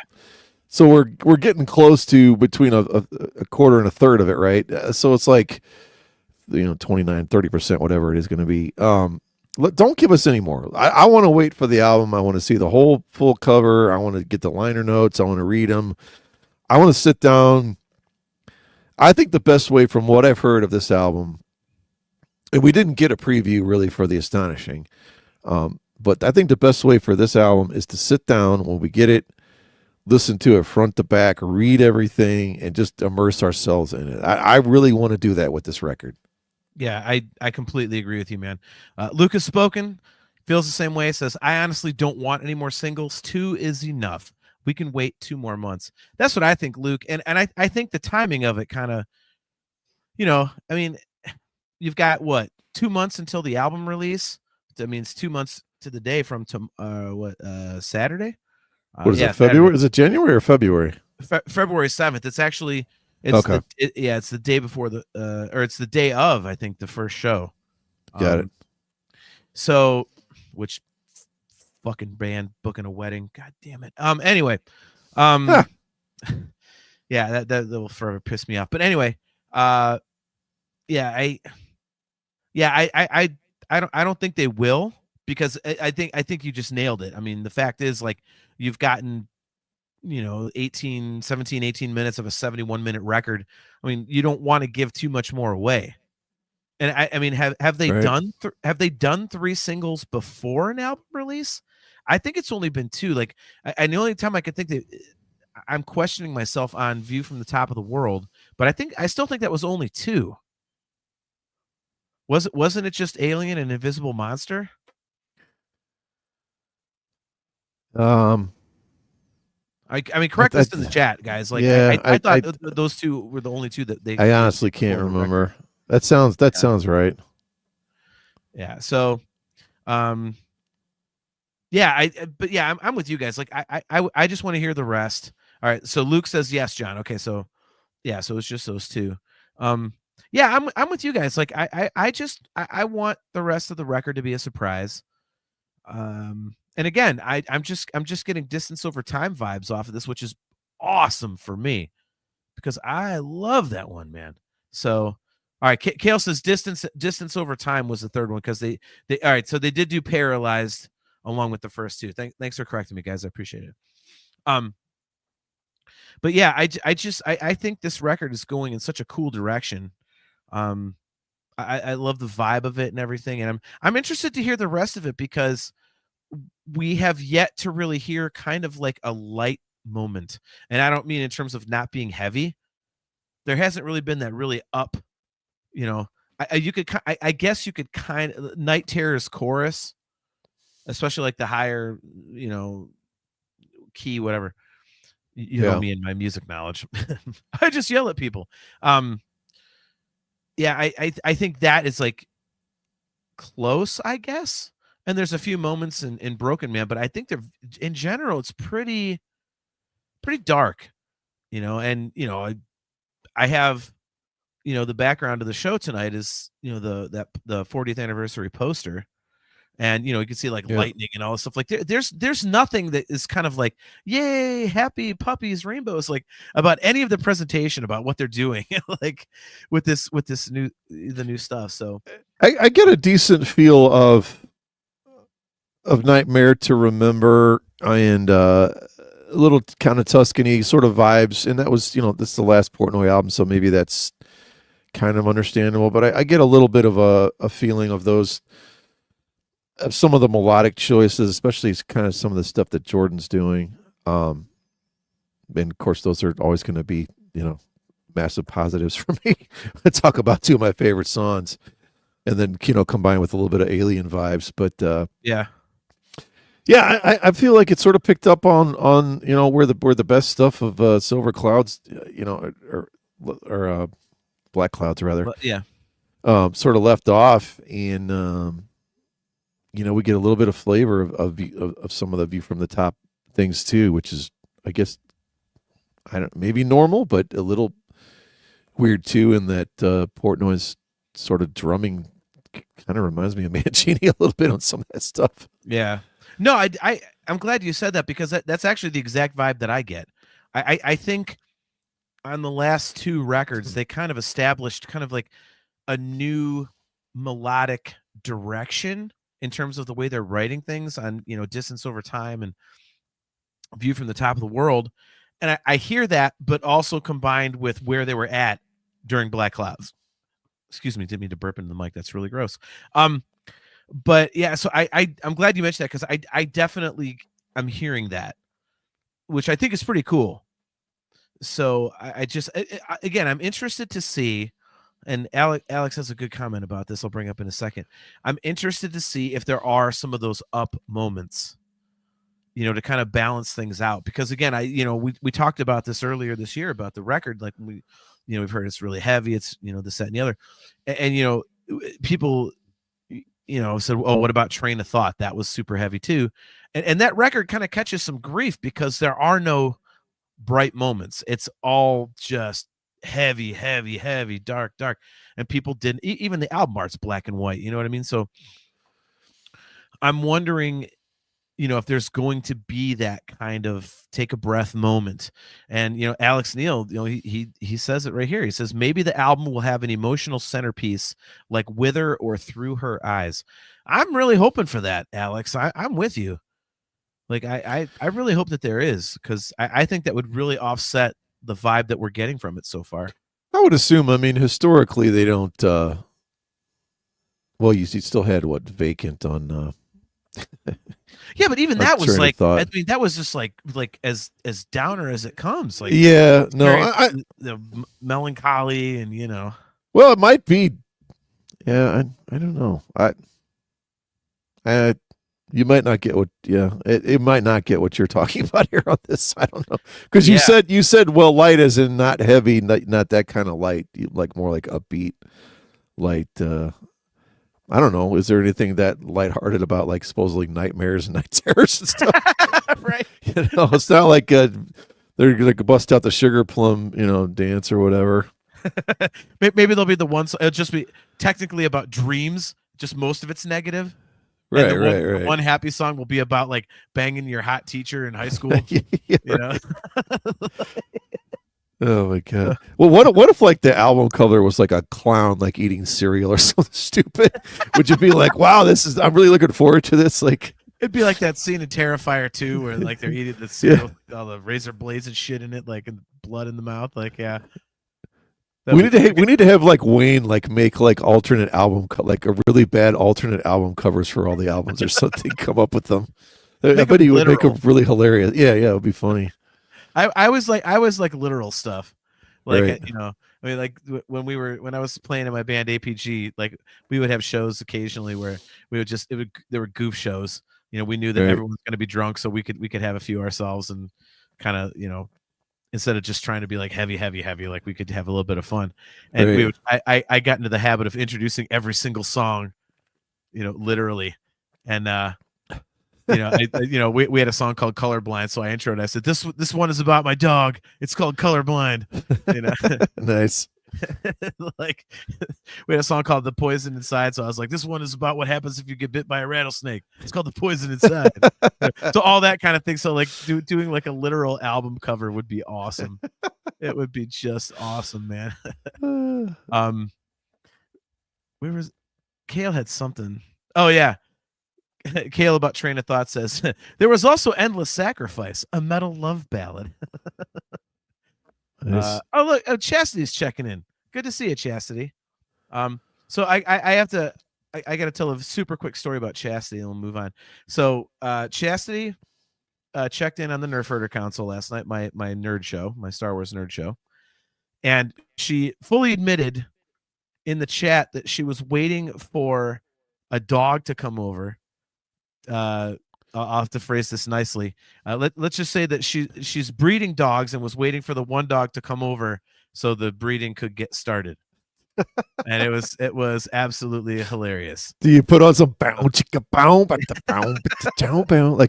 getting close to between a quarter and a third of it, right? So it's like 29, 30%, whatever it is going to be. Don't give us any more. I want to wait for the album. I want to see the whole full cover. I want to get the liner notes. I want to read them. I want to sit down. I think the best way, from what I've heard of this album, and we didn't get a preview really for The Astonishing, but I think the best way for this album is to sit down when we get it, listen to it front to back, read everything, and just immerse ourselves in it. I really want to do that with this record. Yeah, I completely agree with you, man. Lucas Spoken feels the same way. Says, I honestly don't want any more singles. 2 is enough. We can wait 2 more months. That's what I think, Luke. And I think the timing of it kind of, I mean, you've got 2 months until the album release. That means 2 months to the day from Saturday? What is it, February? Saturday. Is it January or February? February 7th. It's actually... Okay. It's the day before or it's the day of, I think, the first show. Got it. So, which fucking band booking a wedding? God damn it. Anyway, yeah, that will forever piss me off. But anyway, I don't think they will, because I think you just nailed it. I mean, the fact is, like, you've gotten 18 minutes of a 71-minute record. I mean, you don't want to give too much more away. And I mean, have they done 3 singles before an album release? I think it's only been 2. Like, the only time I could think that I'm questioning myself on View from the Top of the World, but I still think that was only 2. Wasn't it just Alien and Invisible Monster? I mean, correct us in the chat, guys. Like, yeah, I thought those 2 were the only 2 that they. I honestly can't remember. That sounds right. Yeah. So, um, but yeah, I'm with you guys. Like, I just want to hear the rest. All right. So Luke says yes, John. Okay. So yeah. So it's just those two. Yeah, I'm with you guys. Like, I want the rest of the record to be a surprise. And again, I'm just getting distance over time vibes off of this, which is awesome for me because I love that one, man. So, all right, Kale says distance over time was the third one because they all right. So they did do Paralyzed along with the first two. Thanks for correcting me, guys. I appreciate it. But yeah, I think this record is going in such a cool direction. I love the vibe of it and everything, and I'm interested to hear the rest of it because we have yet to really hear kind of like a light moment, and I don't mean in terms of not being heavy. There hasn't really been that really up, you know. I guess you could kind of Night Terror's chorus, especially like the higher, key, whatever. You know me and my music knowledge. I just yell at people. Yeah, I think that is like close, I guess. And there's a few moments in Broken Man, but I think they're in general it's pretty dark, and I have the background of the show tonight is the 40th anniversary poster. And you can see like lightning and all this stuff. Like there's nothing that is kind of like, yay, happy puppies, rainbows, like about any of the presentation about what they're doing, like with the new stuff. So I get a decent feel of Nightmare to Remember and a little kind of Tuscany sort of vibes, and that was this is the last Portnoy album, so maybe that's kind of understandable. But I get a little bit of a feeling of those. Some of the melodic choices, especially kind of some of the stuff that Jordan's doing. And of course, those are always going to be, massive positives for me. I talk about two of my favorite songs and then, combined with a little bit of Alien vibes. But yeah, I feel like it sort of picked up on where the best stuff of Silver Clouds, or Black Clouds rather. but, yeah. Sort of left off, and we get a little bit of flavor of some of the View from the Top things too, which is, I guess, maybe normal, but a little weird too, in that Portnoy's sort of drumming kind of reminds me of Mancini a little bit on some of that stuff. Yeah. No, I'm glad you said that because that's actually the exact vibe that I get. I think on the last two records, they kind of established kind of like a new melodic direction in terms of the way they're writing things on, Distance Over Time and View from the Top of the World. And I hear that, but also combined with where they were at during Black Clouds. Excuse me, didn't mean to burp into the mic. That's really gross. But yeah, so I'm glad you mentioned that because I definitely am hearing that, which I think is pretty cool. So again, I'm interested to see. And Alex has a good comment about this. I'll bring up in a second. I'm interested to see if there are some of those up moments, to kind of balance things out. Because again, we talked about this earlier this year about the record. Like we've heard it's really heavy. It's this, that, and the other. And people, said, oh, what about Train of Thought? That was super heavy too. And that record kind of catches some grief because there are no bright moments. It's all just heavy, dark, and people didn't even the album art's black and white, you know what I mean? So I'm wondering if there's going to be that kind of take a breath moment. And Alex Neil, he says it right here. He says maybe the album will have an emotional centerpiece like Wither or Through Her Eyes. I'm really hoping for that, Alex. I'm with you. Like I really hope that there is, because I think that would really offset the vibe that we're getting from it so far. I would assume. I mean, historically, they don't. Well, you still had Vacant on. Yeah, but even that was like, I mean, that was just like as downer as it comes. Like, yeah, no, the melancholy and Well, it might be. Yeah, I don't know. You might not get what. Yeah, it might not get what you're talking about here on this. I don't know, because you said well, light as in not heavy, not that kind of light. Like more like upbeat. light. I don't know. Is there anything that lighthearted about like supposedly nightmares and night terrors and stuff? Right. It's not like they're gonna bust out the sugar plum, dance or whatever. Maybe they'll be the ones. It'll just be technically about dreams. Just most of it's negative. Right, And right. One happy song will be about like banging your hot teacher in high school. Oh my god! Well, what if like the album cover was like a clown like eating cereal or something stupid? Would you be like, wow, I'm really looking forward to this? Like, it'd be like that scene in Terrifier 2 where like they're eating the cereal, with all the razor blades and shit in it, like and blood in the mouth. Like, yeah. We need to have like Wayne like make like alternate album like a really bad alternate album covers for all the albums or something. Come up with them. I bet he would make them really hilarious. Yeah, it would be funny. I was like literal stuff, like right. I mean, like when I was playing in my band APG, like we would have shows occasionally where there were goof shows. We knew that everyone was going to be drunk, so we could have a few ourselves and kind of instead of just trying to be like heavy, like we could have a little bit of fun. And I got into the habit of introducing every single song, literally, and. We had a song called Colorblind, so I introed. I said, "This one is about my dog. It's called Colorblind." Nice. Like we had a song called The Poison Inside, so I was like, "This one is about what happens if you get bit by a rattlesnake. It's called The Poison Inside." So all that kind of thing. So like doing like a literal album cover would be awesome. It would be just awesome, man. Where was Kale had something? Oh yeah. Kale about Train of Thought says there was also Endless Sacrifice, a metal love ballad. Nice. Look, Chastity's checking in. Good to see you, Chastity. So I got to tell a super quick story about Chastity, and we'll move on. So Chastity checked in on the Nerf Herder Council last night, my nerd show, my Star Wars nerd show, and she fully admitted in the chat that she was waiting for a dog to come over. I'll have to phrase this nicely. Let's just say that she's breeding dogs and was waiting for the one dog to come over so the breeding could get started. And it was absolutely hilarious. Do you put on some like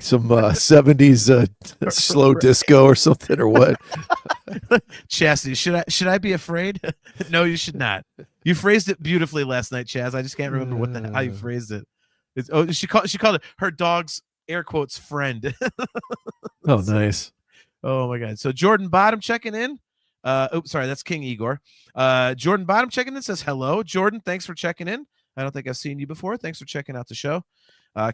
some 70s slow disco or something or what? Chastity, should I be afraid? No, you should not. You phrased it beautifully last night, Chaz. I just can't remember how you phrased it. She called it her dog's air quotes friend. Oh, nice. Oh my god. So Jordan Bottom checking in. Sorry, that's King Igor. Jordan Bottom checking in says hello. Jordan, thanks for checking in. I don't think I've seen you before. Thanks for checking out the show.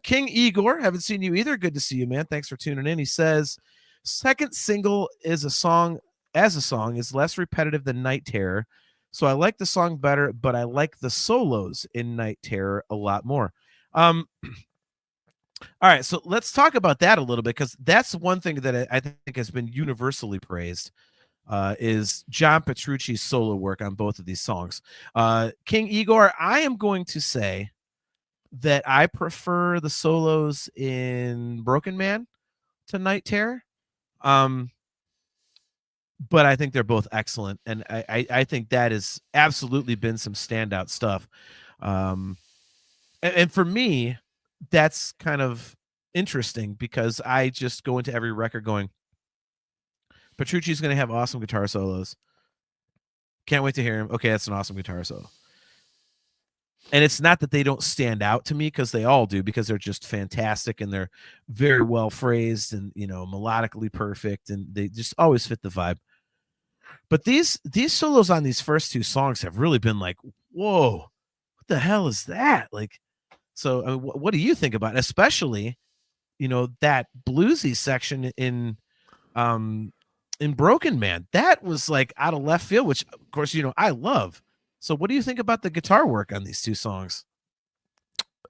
King Igor, haven't seen you either. Good to see you, man. Thanks for tuning in. He says second single is a song is less repetitive than Night Terror. So I like the song better, but I like the solos in Night Terror a lot more. All right, so let's talk about that a little bit, because that's one thing that I think has been universally praised, is John Petrucci's solo work on both of these songs. King Igor, I am going to say that I prefer the solos in Broken Man to Night Terror, but I think they're both excellent, and I think that has absolutely been some standout stuff. And for me, that's kind of interesting because I just go into every record going, Petrucci's going to have awesome guitar solos. Can't wait to hear him. Okay, that's an awesome guitar solo. And it's not that they don't stand out to me, because they all do, because they're just fantastic and they're very well phrased and, melodically perfect, and they just always fit the vibe. But these solos on these first two songs have really been like, whoa, what the hell is that? Like, so I mean, what do you think about it? Especially, that bluesy section in Broken Man? That was like out of left field, which of course, I love. So what do you think about the guitar work on these two songs?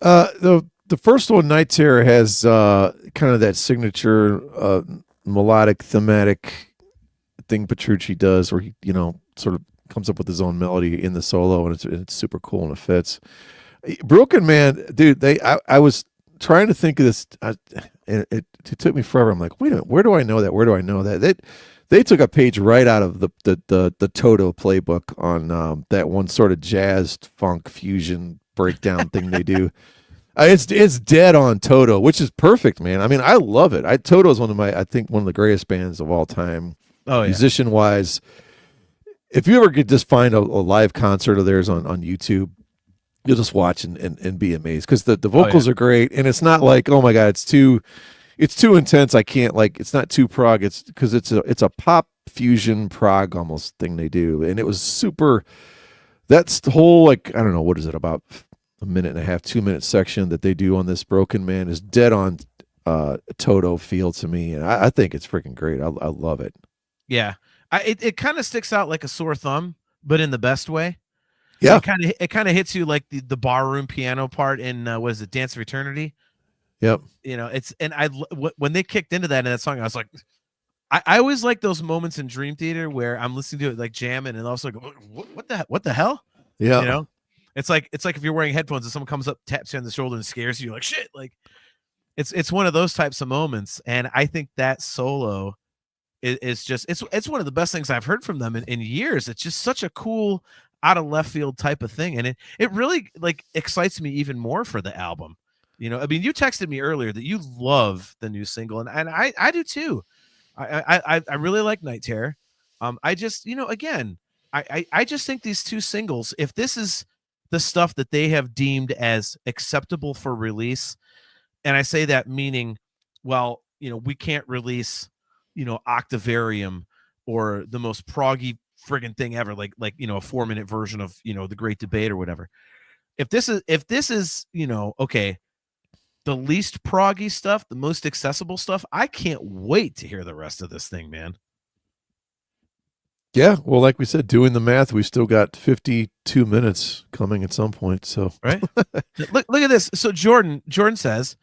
The first one, Night Terror, has kind of that signature melodic thematic thing Petrucci does, where he, sort of comes up with his own melody in the solo, and it's super cool and it fits. Broken Man, dude, I was trying to think of this. and it took me forever. I'm like, wait a minute, where do I know that? Where do I know that? They took a page right out of the Toto playbook on that one sort of jazz funk fusion breakdown thing they do. It's dead on Toto, which is perfect, man. I mean, I love it. Toto is I think one of the greatest bands of all time, musician wise. If you ever could just find a live concert of theirs on YouTube, you'll just watch and be amazed because the vocals are great, and it's not like, oh my god, it's too intense. I can't, like, it's not too prog. It's because it's a pop fusion prog almost thing they do, and it was super. That's the whole, like, I don't know, what is it, about a minute and a half, 2 minute section that they do on this Broken Man is dead on Toto feel to me, and I think it's freaking great. I love it. Yeah, it kind of sticks out like a sore thumb, but in the best way. Yeah, it kind of hits you like the barroom piano part in what is it, Dance of Eternity? Yep. You know, when they kicked into that in that song, I was like, I always like those moments in Dream Theater where I'm listening to it like jamming, and also go, what the hell? Yeah. You know, it's like if you're wearing headphones and someone comes up, taps you on the shoulder, and scares you, like, shit. Like, it's one of those types of moments, and I think that solo is just it's one of the best things I've heard from them in years. It's just such a cool, out of left field type of thing, and it really, like, excites me even more for the album. You know, I mean, you texted me earlier that you love the new single, and I do too. I really like Night Terror. I just, you know, again, I just think these two singles, if this is the stuff that they have deemed as acceptable for release, and I say that meaning, well, you know, we can't release, you know, Octavarium or the most proggy friggin' thing ever, like, you know, a 4-minute version of, you know, The Great Debate or whatever. If this is, you know, okay, the least proggy stuff, the most accessible stuff, I can't wait to hear the rest of this thing, man. Yeah, well, like we said, doing the math, we still got 52 minutes coming at some point. So right. Look at this. So Jordan says,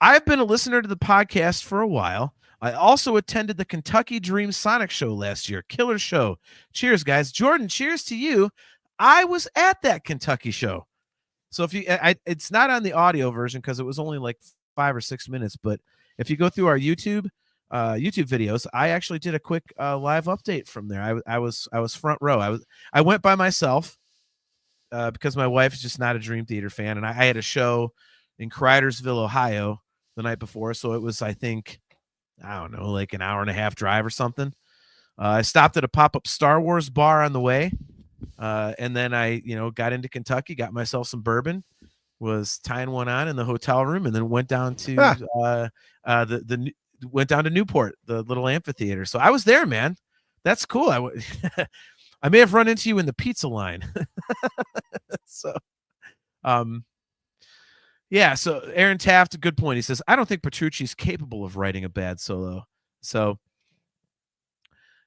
I've been a listener to the podcast for a while. I also attended the Kentucky Dream Sonic show last year. Killer show. Cheers, guys. Jordan, cheers to you. I was at that Kentucky show. So if you, it's not on the audio version because it was only like 5 or 6 minutes. But if you go through our YouTube videos, I actually did a quick live update from there. I was front row. I went by myself because my wife is just not a Dream Theater fan, and I had a show in Cridersville, Ohio, the night before. So it was, I think, I don't know, like an hour and a half drive or something. I stopped at a pop-up Star Wars bar on the way. And then I, you know, got into Kentucky, got myself some bourbon, was tying one on in the hotel room, and then went down to went down to Newport, the little amphitheater. So I was there, man. That's cool. I may have run into you in the pizza line. So, yeah. So Aaron Taft, a good point. He says, I don't think Petrucci's capable of writing a bad solo. So,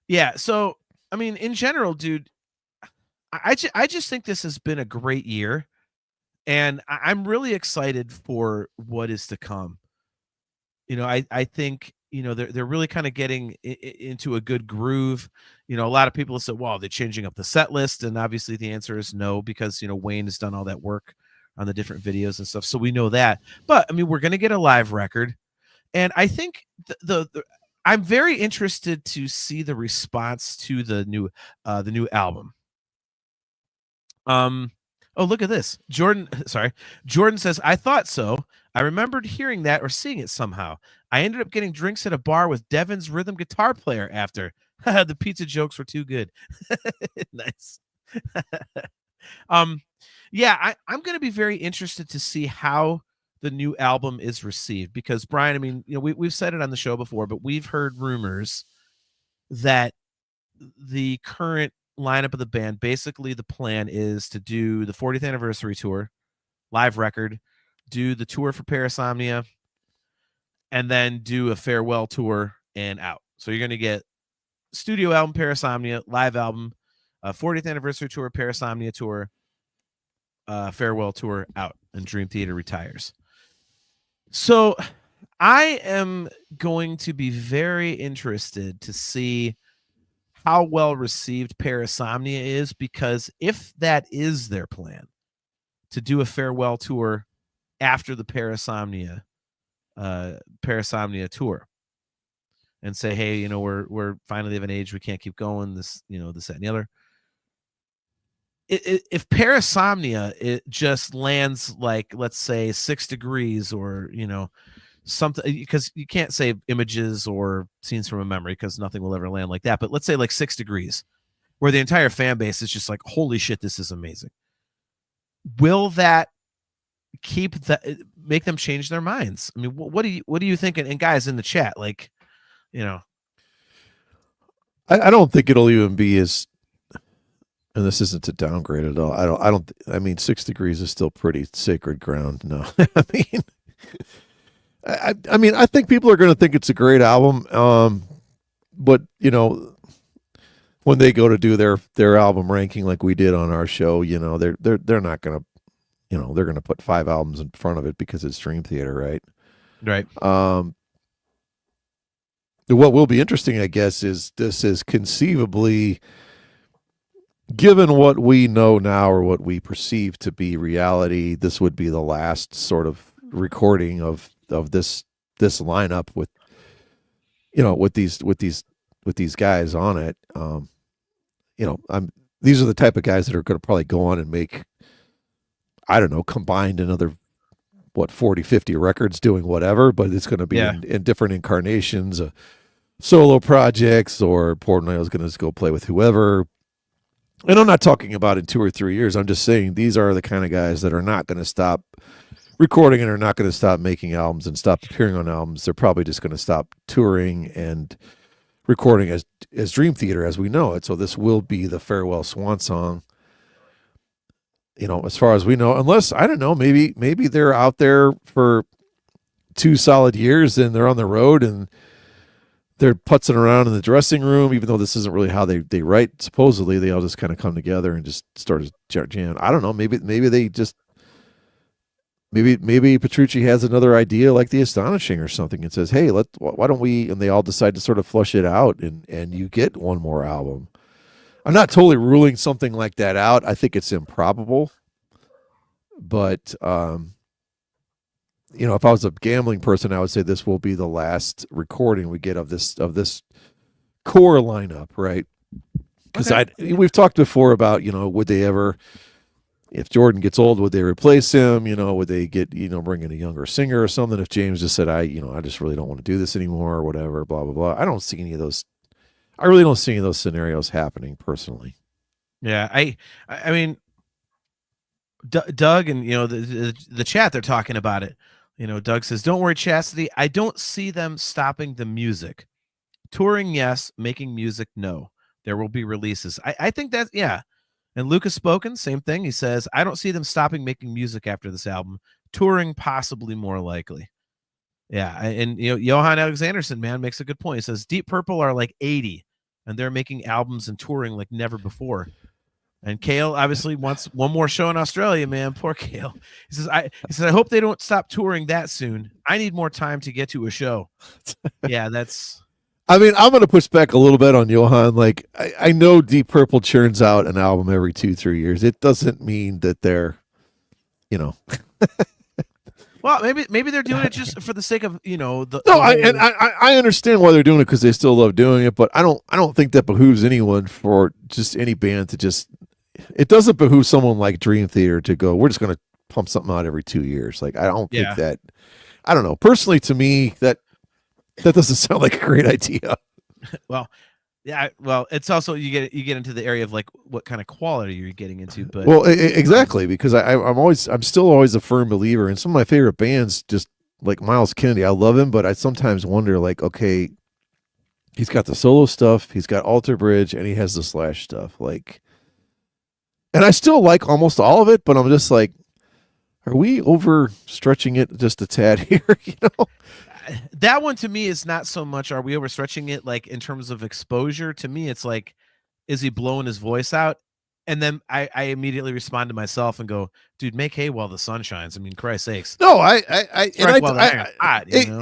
yeah. So, I mean, in general, dude, I just think this has been a great year, and I'm really excited for what is to come. You know, I think, you know, they're really kind of getting into a good groove. You know, a lot of people have said, well, they're changing up the set list, and obviously the answer is no, because, you know, Wayne has done all that work on the different videos and stuff, so we know that. But I mean, we're going to get a live record, and I think I'm very interested to see the response to the new album. Oh, look at this. Jordan says, I thought so. I remembered hearing that or seeing it somehow. I ended up getting drinks at a bar with Devin's rhythm guitar player after. The pizza jokes were too good. Nice. Yeah, I'm going to be very interested to see how the new album is received, because Brian, I mean, you know, we've said it on the show before, but we've heard rumors that the current lineup of the band, basically the plan is to do the 40th anniversary tour, live record, do the tour for Parasomnia, and then do a farewell tour and out. So you're going to get studio album Parasomnia, live album, 40th anniversary tour, Parasomnia tour, farewell tour, out, and Dream Theater retires. So I am going to be very interested to see how well received Parasomnia is, because if that is their plan, to do a farewell tour after the Parasomnia Parasomnia tour and say, hey, you know, we're finally of an age we can't keep going. This, you know, this, that, and the other. If Parasomnia it just lands like, let's say 6 degrees or, you know, something, because you can't say images or scenes from a memory because nothing will ever land like that. But let's say like 6 degrees where the entire fan base is just like, holy shit, this is amazing. Will that make them change their minds? I mean, what do you think? And guys in the chat, like, you know, I don't think it'll even be as, and this isn't to downgrade at all. I mean, 6 degrees is still pretty sacred ground. No, I mean, I think people are going to think it's a great album. But you know, when they go to do their album ranking like we did on our show, you know, they're not going to, you know, they're going to put 5 albums in front of it because it's Dream Theater, right? Right. What will be interesting, I guess, is this is conceivably, given what we know now or what we perceive to be reality, this would be the last sort of recording of this lineup with, you know, with these guys on it. You know, these are the type of guys that are going to probably go on and make, I don't know, combined another, 40, 50 records doing whatever, but it's going to be in different incarnations, solo projects, or Portnoy is going to just go play with whoever. And I'm not talking about in 2 or 3 years. I'm just saying these are the kind of guys that are not going to stop recording and are not going to stop making albums and stop appearing on albums. They're probably just going to stop touring and recording as Dream Theater as we know it. So this will be the farewell swan song, you know, as far as we know, unless, I don't know, maybe they're out there for 2 solid years and they're on the road and they're putzing around in the dressing room, even though this isn't really how they write. Supposedly they all just kind of come together and just start a jam. I don't know. Maybe they just, maybe Petrucci has another idea like The Astonishing or something and says, hey, why don't we, and they all decide to sort of flush it out and you get one more album. I'm not totally ruling something like that out. I think it's improbable, but, you know, if I was a gambling person, I would say this will be the last recording we get of this core lineup, right? Because we've talked before about, you know, would they ever, if Jordan gets old, would they replace him? You know, would they get, you know, bring in a younger singer or something? If James just said, I just really don't want to do this anymore or whatever, blah, blah, blah. I don't see any of those. I really don't see any of those scenarios happening personally. Yeah. I mean, Doug and, you know, the chat, they're talking about it. You know, Doug says, don't worry, Chastity. I don't see them stopping the music. Touring, yes. Making music, no. There will be releases. I think that, yeah. And Lucas Spoken, same thing. He says, I don't see them stopping making music after this album. Touring, possibly more likely. Yeah. And, you know, Johan Alexanderson, man, makes a good point. He says, Deep Purple are like 80, and they're making albums and touring like never before. And Kale obviously wants one more show in Australia, man. Poor Kale. He says, I hope they don't stop touring that soon. I need more time to get to a show. Yeah, that's. I mean, I'm going to push back a little bit on Johan. Like, I know Deep Purple churns out an album every 2-3 years. It doesn't mean that they're, you know. Well, maybe they're doing it just for the sake of, you know, I understand why they're doing it because they still love doing it, but I don't think that behooves anyone for just any band to just. It doesn't behoove someone like Dream Theater to go, we're just going to pump something out every 2 years. Like, I don't think that. I don't know. Personally, to me, that doesn't sound like a great idea. Well, yeah. Well, it's also you get into the area of like what kind of quality you're getting into. But exactly, because I'm still always a firm believer in some of my favorite bands. Just like Miles Kennedy, I love him, but I sometimes wonder, like, okay, he's got the solo stuff, he's got Alter Bridge, and he has the Slash stuff, like. And I still like almost all of it, but I'm just like, are we overstretching it just a tad here? You know, that one to me is not so much are we overstretching it like in terms of exposure. To me, it's like, is he blowing his voice out? And then I immediately respond to myself and go, dude, make hay while the sun shines. I mean, Christ's sakes. No,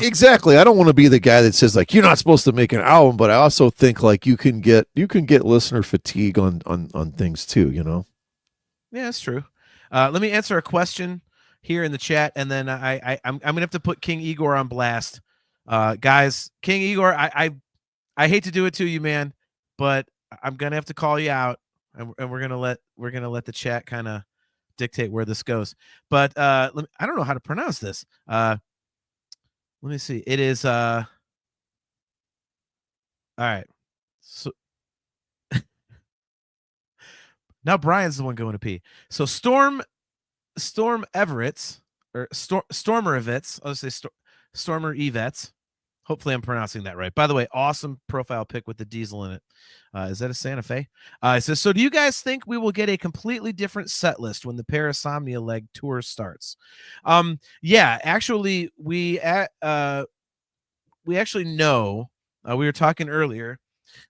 exactly. I don't want to be the guy that says like, you're not supposed to make an album, but I also think like you can get listener fatigue on things too, you know? Yeah, that's true. Let me answer a question here in the chat, and then I'm gonna have to put King Igor on blast. Guys, King Igor, I hate to do it to you, man, but I'm gonna have to call you out, and we're gonna let the chat kind of dictate where this goes. But I don't know how to pronounce this. Let me see. It is all right. So now Brian's the one going to pee. So Storm Everett's or Stormer Evets. I'll just say Stormer Evets. Hopefully I'm pronouncing that right. By the way, awesome profile pic with the diesel in it. Is that a Santa Fe? It says, so do you guys think we will get a completely different set list when the Parasomnia leg tour starts? Yeah, actually, we actually know. We were talking earlier.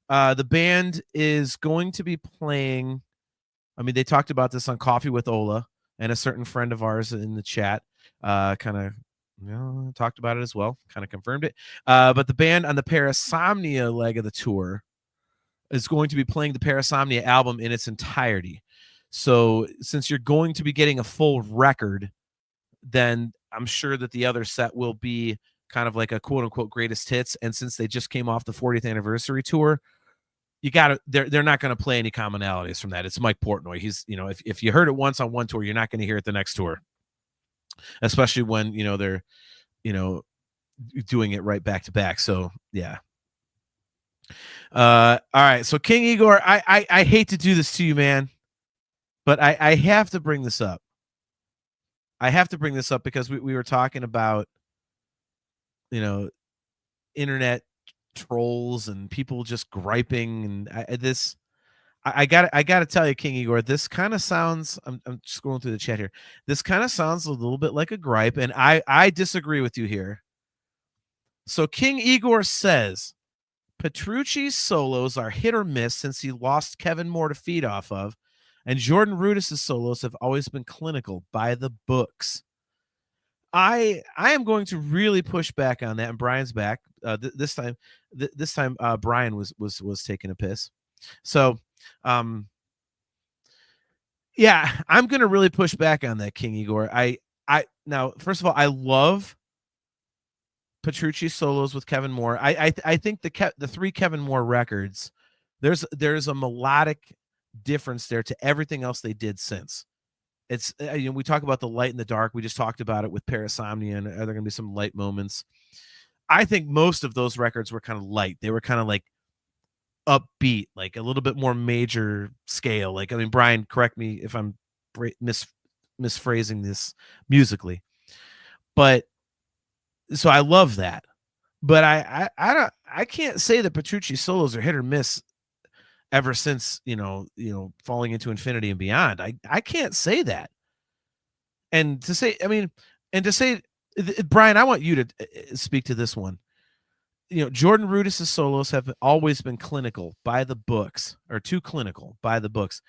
The band is going to be playing. I mean, they talked about this on Coffee with Ola, and a certain friend of ours in the chat kind of talked about it as well, kind of confirmed it. But the band on the Parasomnia leg of the tour is going to be playing the Parasomnia album in its entirety. So since you're going to be getting a full record, then I'm sure that the other set will be kind of like a quote unquote greatest hits. And since they just came off the 40th anniversary tour, they're not going to play any commonalities from that. It's Mike Portnoy. He's, if you heard it once on one tour, you're not going to hear it the next tour, especially when, they're, doing it right back to back. So yeah. All right. So King Igor, I hate to do this to you, man, but I have to bring this up. I have to bring this up because we were talking about, internet trolls and people just griping, and I gotta tell you, King Igor, this kind of sounds. I'm scrolling through the chat here. This kind of sounds a little bit like a gripe, and I disagree with you here. So King Igor says Petrucci's solos are hit or miss since he lost Kevin Moore to feed off of, and Jordan Rudess's solos have always been clinical by the books. I am going to really push back on that, and Brian's back this time. This time, Brian was taking a piss. So, yeah, I'm going to really push back on that, King Igor. Now, first of all, I love Petrucci solos with Kevin Moore. I think the three Kevin Moore records, there's a melodic difference there to everything else they did since. It's we talk about the light and the dark. We just talked about it with Parasomnia, and are there going to be some light moments? I think most of those records were kind of light. They were kind of like upbeat, like a little bit more major scale. Like, I mean, Brian, correct me if I'm misphrasing this musically, but so I love that. But I can't say that Petrucci solos are hit or miss ever since, Falling into Infinity and Beyond. I can't say that. And to say, Brian, I want you to speak to this one. Jordan Rudess's solos have always been clinical by the books, or too clinical by the books.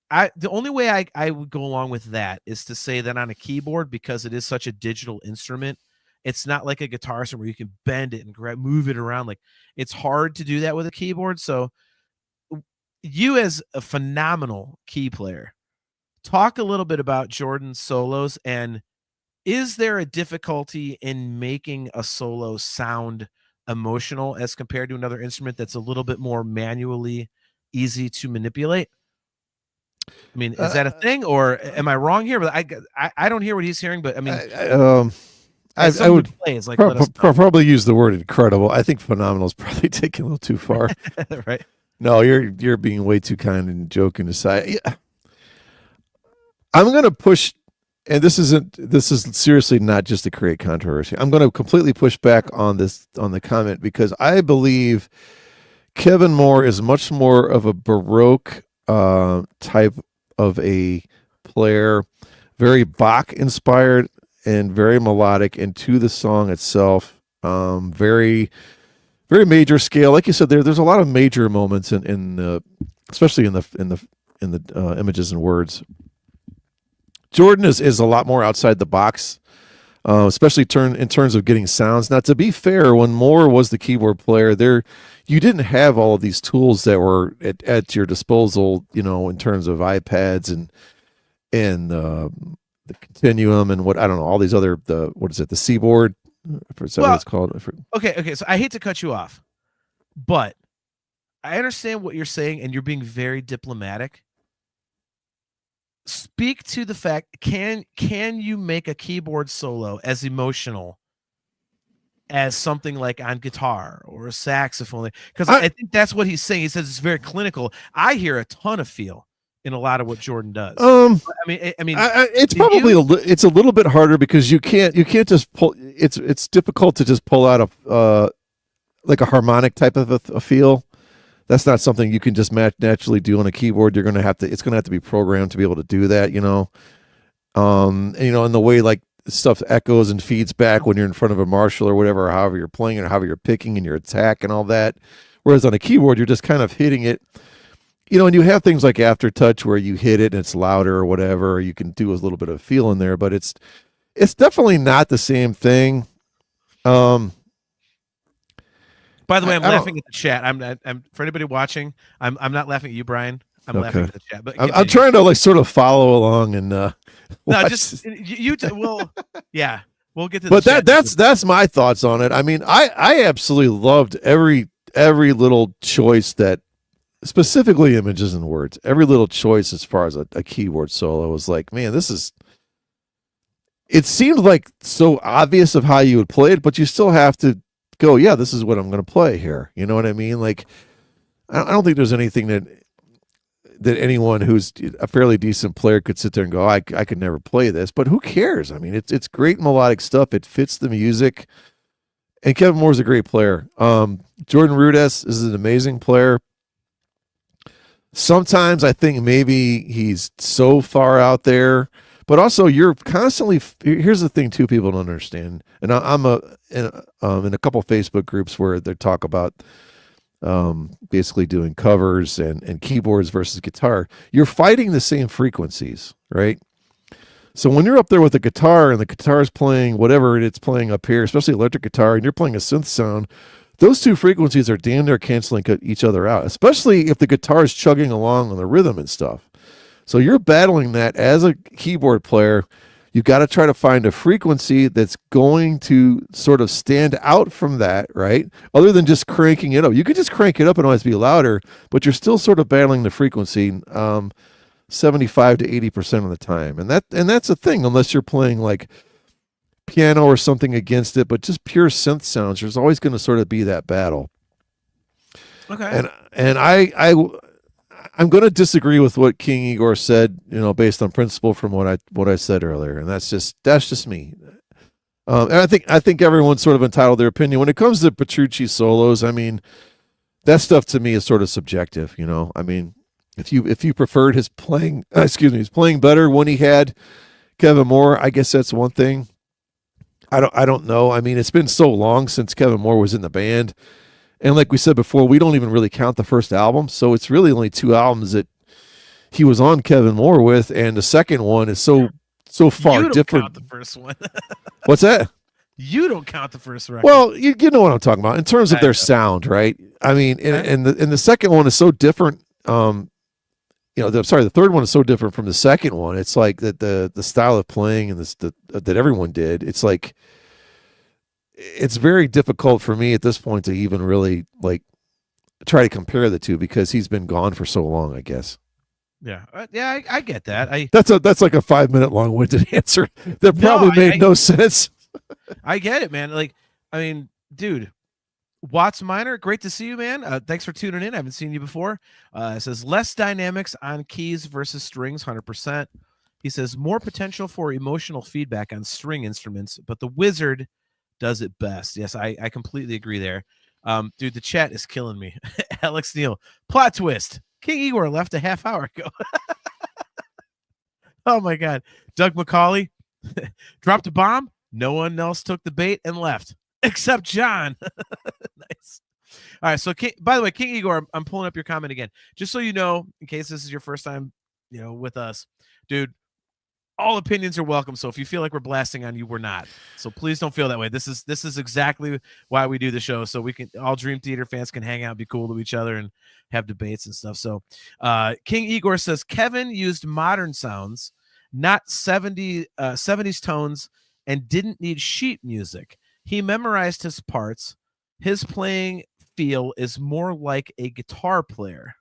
The only way I would go along with that is to say that on a keyboard, because it is such a digital instrument, it's not like a guitar where you can bend it and move it around. Like, it's hard to do that with a keyboard. So you, as a phenomenal key player, talk a little bit about Jordan's solos, and is there a difficulty in making a solo sound emotional as compared to another instrument that's a little bit more manually easy to manipulate? I mean, is that a thing, or am I wrong here? But I don't hear what he's hearing. But I mean, I would probably use the word incredible. I think phenomenal is probably taking a little too far. Right? No, you're being way too kind and joking aside. Yeah. I'm going to push, and this is seriously not just to create controversy. I'm going to completely push back on the comment, because I believe Kevin Moore is much more of a Baroque type of a player, very Bach inspired and very melodic, and to the song itself, very, very major scale. Like you said, there's a lot of major moments in especially in the images and words. Jordan is a lot more outside the box, especially in terms of getting sounds. Now, to be fair, when Moore was the keyboard player, you didn't have all of these tools that were at your disposal, in terms of iPads and Continuum and what I don't know, all these other what is it, the Seaboard? Is that what it's called? Okay. So I hate to cut you off, but I understand what you're saying, and you're being very diplomatic. Speak to the fact: can you make a keyboard solo as emotional as something like on guitar or a saxophone? Because I think that's what he's saying. He says it's very clinical. I hear a ton of feel in a lot of what Jordan does. It's probably it's a little bit harder because you can't just pull. It's difficult to just pull out a like a harmonic type of a feel. That's not something you can just naturally do on a keyboard. It's going to have to be programmed to be able to do that. And, in the way like stuff echoes and feeds back when you're in front of a Marshall or whatever, or however you're playing it, or however you're picking and your attack and all that. Whereas on a keyboard, you're just kind of hitting it. And you have things like aftertouch where you hit it and it's louder or whatever, or you can do a little bit of feel in there, but it's definitely not the same thing. By the way, I'm laughing at the chat. I'm for anybody watching. I'm not laughing at you, Brian. I'm laughing at the chat. But I'm trying to like sort of follow along and no, just you. Well, yeah, we'll get to. But that's my thoughts on it. I mean, I absolutely loved every little choice that, specifically images and words. Every little choice as far as a keyboard solo was like, man, this is. It seemed like so obvious of how you would play it, but you still have to go, yeah, this is what I'm going to play here. You know what I mean? Like, I don't think there's anything that anyone who's a fairly decent player could sit there and go, I could never play this. But who cares? I mean, it's great melodic stuff. It fits the music. And Kevin Moore's a great player. Jordan Rudess is an amazing player. Sometimes I think maybe he's so far out there. But also, you're constantly. Here's the thing, too. People don't understand, and I'm in a couple Facebook groups where they talk about basically doing covers and keyboards versus guitar. You're fighting the same frequencies, right? So when you're up there with a guitar and the guitar is playing whatever it's playing up here, especially electric guitar, and you're playing a synth sound, those two frequencies are damn near canceling each other out. Especially if the guitar is chugging along on the rhythm and stuff. So you're battling that as a keyboard player. You got to try to find a frequency that's going to sort of stand out from that, right? Other than just cranking it up. You could just crank it up and always be louder, but you're still sort of battling the frequency 75 to 80% of the time. And that's a thing, unless you're playing like piano or something against it, but just pure synth sounds, there's always going to sort of be that battle. Okay. And I'm going to disagree with what King Igor said, based on principle from what I said earlier, and that's just me. And I think everyone's sort of entitled to their opinion when it comes to Petrucci solos. I mean, that stuff to me is sort of subjective. I mean, if you preferred his playing better when he had Kevin Moore, I guess that's one thing. I don't know. I mean, it's been so long since Kevin Moore was in the band. And like we said before, we don't even really count the first album. So it's really only 2 albums that he was on Kevin Moore with. And the second one is so far different. You don't count the first one. What's that? You don't count the first record. Well, you know what I'm talking about in terms of their sound, right? I mean, and the second one is so different. The third one is so different from the second one. It's like that the style of playing and that everyone did. It's like, it's very difficult for me at this point to even really like try to compare the two because he's been gone for so long, I guess. Yeah. I get that. That's like a 5-minute long-winded answer that probably made no sense. I get it, man. Like, I mean, dude, Watts Minor, great to see you, man. Thanks for tuning in. I haven't seen you before. It says less dynamics on keys versus strings, 100%. He says more potential for emotional feedback on string instruments, but the Wizard does it best. Yes, I completely agree there. Dude, the chat is killing me. Alex Neal, plot twist. King Igor left a half hour ago. Oh my God. Doug McCauley dropped a bomb. No one else took the bait and left except John. Nice. All right. So, by the way, King Igor, I'm pulling up your comment again, just so you know, in case this is your first time, with us, dude. All opinions are welcome. So if you feel like we're blasting on you, we're not. So please don't feel that way. This is exactly why we do the show. So we can, all Dream Theater fans can hang out, be cool to each other, and have debates and stuff. So King Igor says Kevin used modern sounds not 70s tones, and didn't need sheet music. He memorized his parts. His playing feel is more like a guitar player.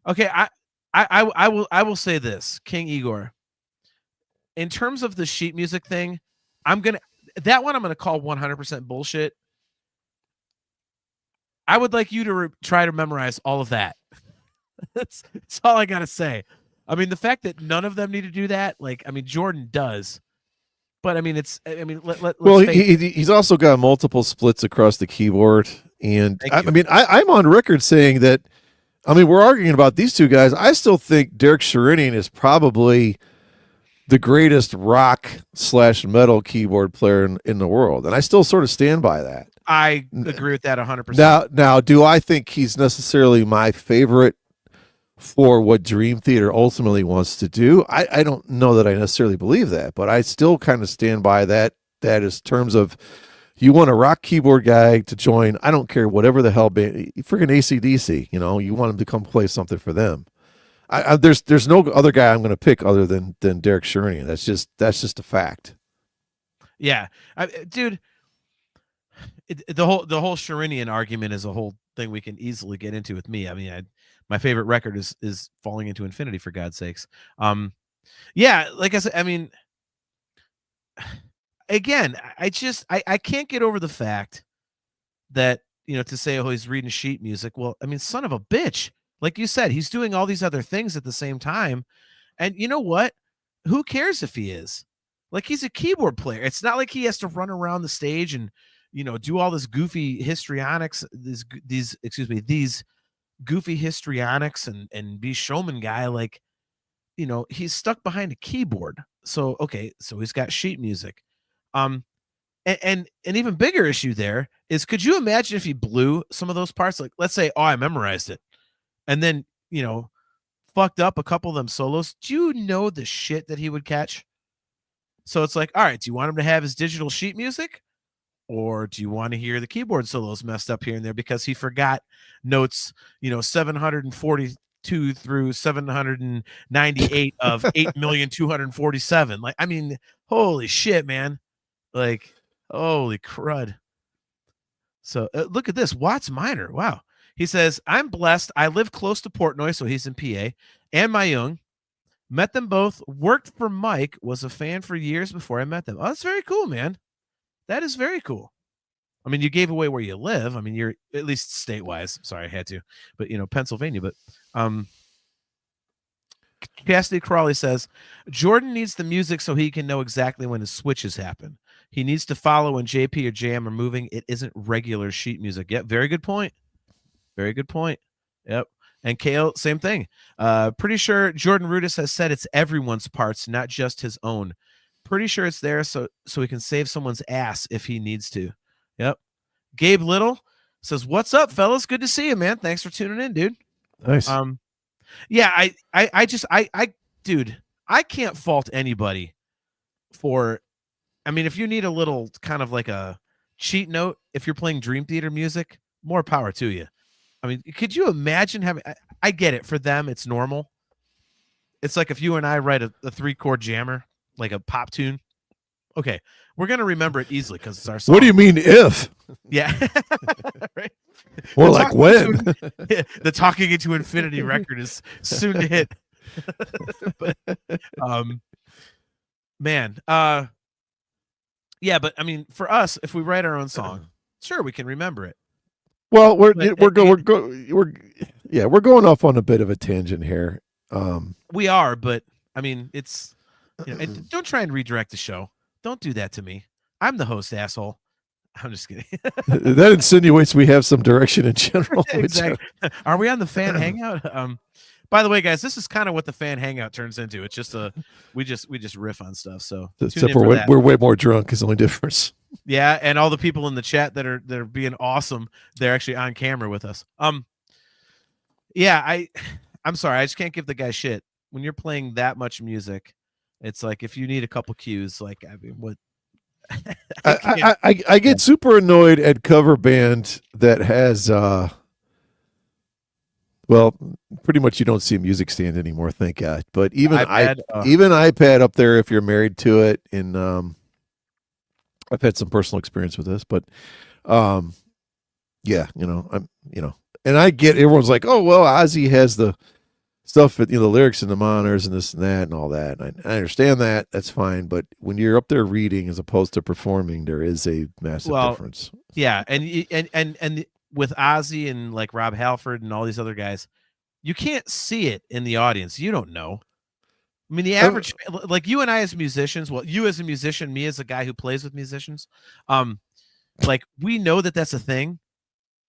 Okay, I will say this, King Igor. In terms of the sheet music thing, I'm gonna call 100% bullshit. I would like you to try to memorize all of that. that's all I gotta say. I mean, the fact that none of them need to do that, like, I mean, Jordan does, but I mean, he's also got multiple splits across the keyboard, and I'm on record saying that. I mean, we're arguing about these two guys. I still think Derek Sherinian is probably the greatest rock/metal keyboard player in the world, and I still sort of stand by that. I agree with that 100%. Now, do I think he's necessarily my favorite for what Dream Theater ultimately wants to do? I don't know that I necessarily believe that, but I still kind of stand by that. That is terms of, you want a rock keyboard guy to join, I don't care whatever the hell band, freaking AC/DC, you want him to come play something for them. There's no other guy I'm going to pick other than Derek Sherinian. That's just a fact. Yeah, dude. The whole Sherinian argument is a whole thing we can easily get into with me. I mean, my favorite record is Falling into Infinity, for God's sakes. Yeah, like I said, I mean, again, I can't get over the fact that, to say, oh, he's reading sheet music. Well, I mean, son of a bitch. Like you said, he's doing all these other things at the same time. And you know what? Who cares if he is? Like, he's a keyboard player. It's not like he has to run around the stage and, do all this goofy histrionics, these goofy histrionics and be showman guy. Like, he's stuck behind a keyboard. So, okay, so he's got sheet music. And an even bigger issue there is, could you imagine if he blew some of those parts? Like, let's say, oh, I memorized it, and then, fucked up a couple of them solos. Do you know the shit that he would catch? So it's like, all right, do you want him to have his digital sheet music? Or do you want to hear the keyboard solos messed up here and there because he forgot notes, 742 through 798 of 8,247? Like, I mean, holy shit, man. Like, holy crud. So look at this. Watts Minor. Wow. He says, I'm blessed. I live close to Portnoy, so he's in PA, and Mayung. Met them both. Worked for Mike. Was a fan for years before I met them. Oh, that's very cool, man. That is very cool. I mean, you gave away where you live. I mean, you're at least state-wise. Sorry, I had to. But, Pennsylvania. But Cassidy Crawley says, Jordan needs the music so he can know exactly when his switches happen. He needs to follow when JP or Jam are moving. It isn't regular sheet music. Yep, very good point. Very good point. Yep. And Kale, same thing. Pretty sure Jordan Rudis has said it's everyone's parts, not just his own. Pretty sure it's there so he can save someone's ass if he needs to. Yep. Gabe Little says, what's up, fellas? Good to see you, man. Thanks for tuning in, dude. Nice. Yeah, dude, I can't fault anybody for, I mean, if you need a little kind of like a cheat note, if you're playing Dream Theater music, more power to you. I mean, could you imagine having, I get it. For them, it's normal. It's like if you and I write a 3-chord jammer, like a pop tune. Okay, we're going to remember it easily because it's our song. What do you mean if? Yeah. Right? Or like when? The Talking Into Infinity record is soon to hit. But, man. Yeah, but I mean, for us, if we write our own song, sure, we can remember it. Well, we're going off on a bit of a tangent here. We are, but I mean, it's, and don't try and redirect the show. Don't do that to me. I'm the host, asshole. I'm just kidding. That insinuates we have some direction in general. Exactly. Are we on the fan hangout? By the way, guys, this is kind of what the fan hangout turns into. It's just we just riff on stuff. So except we're way more drunk is the only difference. Yeah, and all the people in the chat that are being awesome, they're actually on camera with us. Yeah, I'm sorry, I just can't give the guy shit. When you're playing that much music, it's like if you need a couple cues, like, I mean, what? I get super annoyed at cover band that has what Well, pretty much you don't see a music stand anymore, thank God. But even iPad, even iPad up there if you're married to it. And I've had some personal experience with this, but yeah, and I get everyone's like, oh well, Ozzy has the stuff, the lyrics and the monitors and this and that and all that. And I understand that. That's fine. But when you're up there reading as opposed to performing, there is a massive difference. Yeah, and with Ozzy and like Rob Halford and all these other guys, you can't see it in the audience. You don't know. I mean, the average, like you and I as musicians, well, you as a musician, me as a guy who plays with musicians, like we know that that's a thing.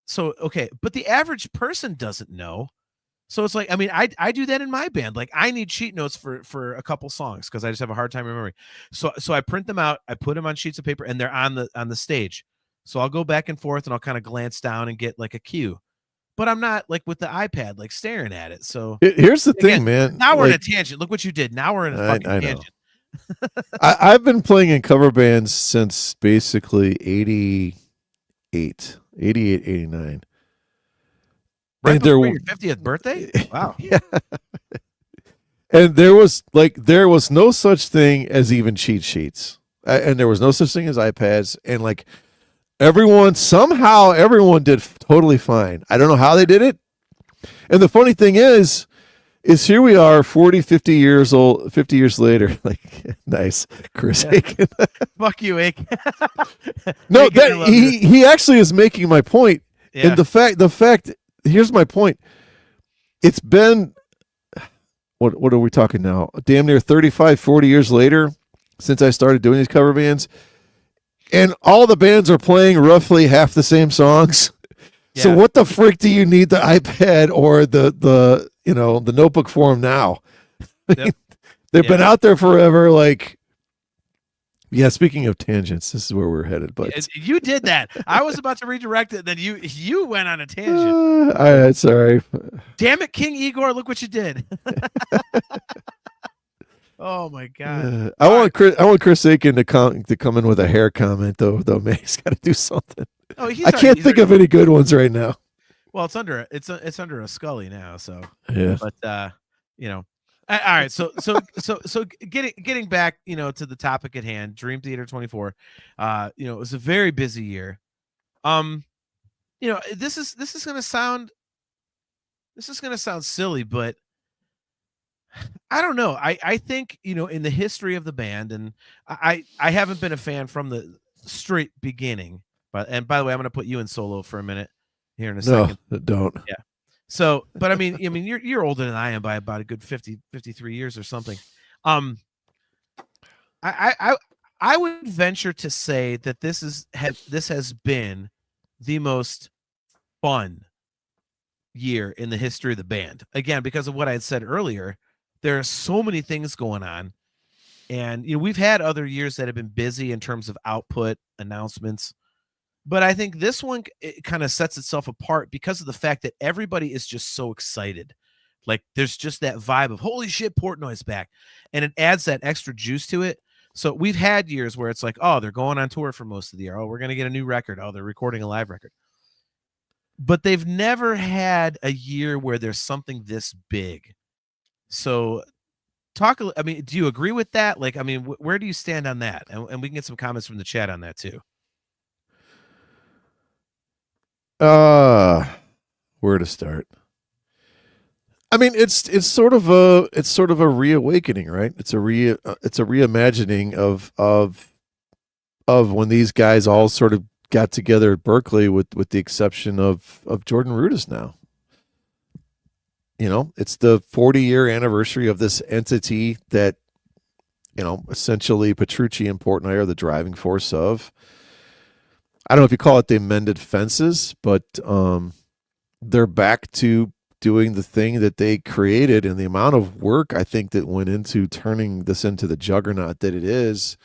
So, okay, but the average person doesn't know. So it's like, I mean, I do that in my band. Like I need sheet notes for a couple songs because I just have a hard time remembering. So I print them out, I put them on sheets of paper, and they're on the stage. So I'll go back and forth and I'll kind of glance down and get like a cue. But I'm not like with the iPad, like staring at it. So here's the thing, man. Now we're in a tangent. Look what you did. Now we're in a fucking tangent. I've been playing in cover bands since basically 88, 89. Right before your 50th birthday? Wow. Yeah. And there was no such thing as even cheat sheets. And there was no such thing as iPads. And like everyone did totally fine. I don't know how they did it. And the funny thing is here we are 40, 50 years later. Like, nice, Chris Aiken. Fuck you, Aiken. No, he actually is making my point. Yeah. And the fact, here's my point. It's been, what are we talking now? Damn near 35, 40 years later since I started doing these cover bands. And all the bands are playing roughly half the same songs. Yeah. So what the frick do you need the iPad or the notebook for them now? Yep. They've been out there forever. Like, yeah. Speaking of tangents, this is where we're headed. But you did that. I was about to redirect it, then you went on a tangent. All right, sorry. Damn it, King Igor! Look what you did. Oh my God! I want Chris Aiken to come in with a hair comment though. Man, he's got to do something. Oh, I can't think of any good ones right now. Well, it's under a Scully now, so yeah. But all right. So getting back, to the topic at hand, Dream Theater 24. It was a very busy year. This is gonna sound silly, but I don't know. I think, in the history of the band, and I haven't been a fan from the straight beginning. And by the way, I'm going to put you in solo for a minute here in a second. No, don't. Yeah. So, but I mean, you're older than I am by about a good 50, 53 years or something. I would venture to say that this has been the most fun year in the history of the band. Again, because of what I had said earlier. There are so many things going on, and we've had other years that have been busy in terms of output announcements, but I think this one kind of sets itself apart because of the fact that everybody is just so excited. Like there's just that vibe of holy shit, Portnoy's back, and it adds that extra juice to it. So we've had years where it's like, oh, they're going on tour for most of the year. Oh, we're gonna get a new record. Oh, they're recording a live record. But they've never had a year where there's something this big. So do you agree with that? Like, I mean, where do you stand on that? And we can get some comments from the chat on that too. Where to start? I mean, it's sort of a reawakening, right? It's a reimagining of when these guys all sort of got together at Berkeley with the exception of Jordan Rudess now. It's the 40-year anniversary of this entity that, essentially Petrucci and Portnoy are the driving force of. I don't know if you call it the amended fences, but they're back to doing the thing that they created, and the amount of work I think that went into turning this into the juggernaut that it is.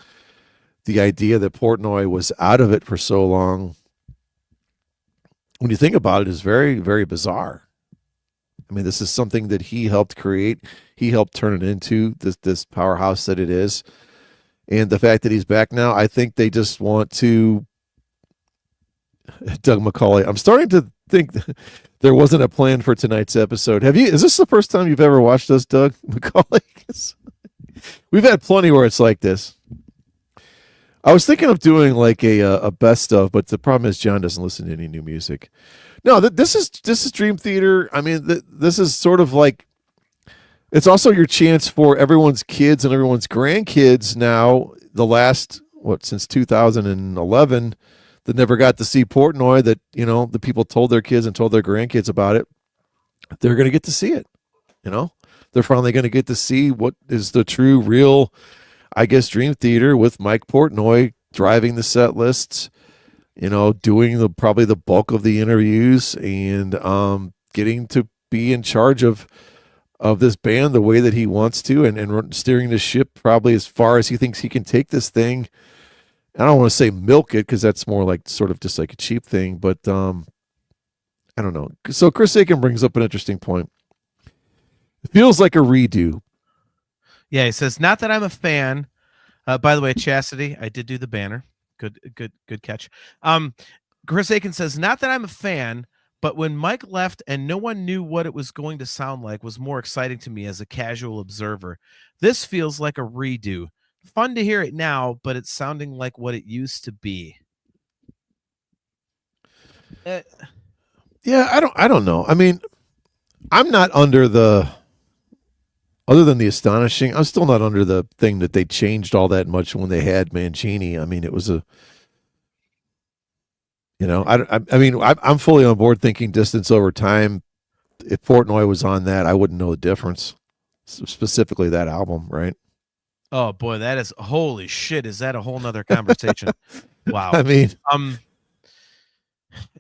The idea that Portnoy was out of it for so long, when you think about it, is very, very bizarre. I mean, this is something that he helped create. He helped turn it into this powerhouse that it is. And the fact that he's back now, I think they just want to. Doug McCauley, I'm starting to think There wasn't a plan for tonight's episode. Is this the first time you've ever watched us, Doug McCauley? We've had plenty where it's like this. I was thinking of doing like a best of, but the problem is John doesn't listen to any new music. No, this is Dream Theater. I mean, this is sort of like, it's also your chance for everyone's kids and everyone's grandkids now, since 2011, that never got to see Portnoy, that, the people told their kids and told their grandkids about it. They're going to get to see it. They're finally going to get to see what is the true, real, I guess, Dream Theater, with Mike Portnoy driving the set lists, doing probably the bulk of the interviews, and getting to be in charge of this band the way that he wants to, and steering the ship probably as far as he thinks he can take this thing. I don't want to say milk it, because that's more like sort of just like a cheap thing, but I don't know. So Chris Aiken brings up an interesting point. It feels like a redo. Yeah, he says, not that I'm a fan. By the way, Chastity, I did do the banner. Good catch. Chris Aiken says, not that I'm a fan, but when Mike left and no one knew what it was going to sound like was more exciting to me as a casual observer. This feels like a redo. Fun to hear it now, but it's sounding like what it used to be. Yeah, I don't know. I mean, I'm not under other than the astonishing, I'm still not under the thing that they changed all that much when they had Mancini. I mean, it was I'm fully on board thinking Distance Over Time. If Portnoy was on that, I wouldn't know the difference. Specifically that album, right? Oh boy, that is, holy shit. Is that a whole nother conversation? Wow. I mean,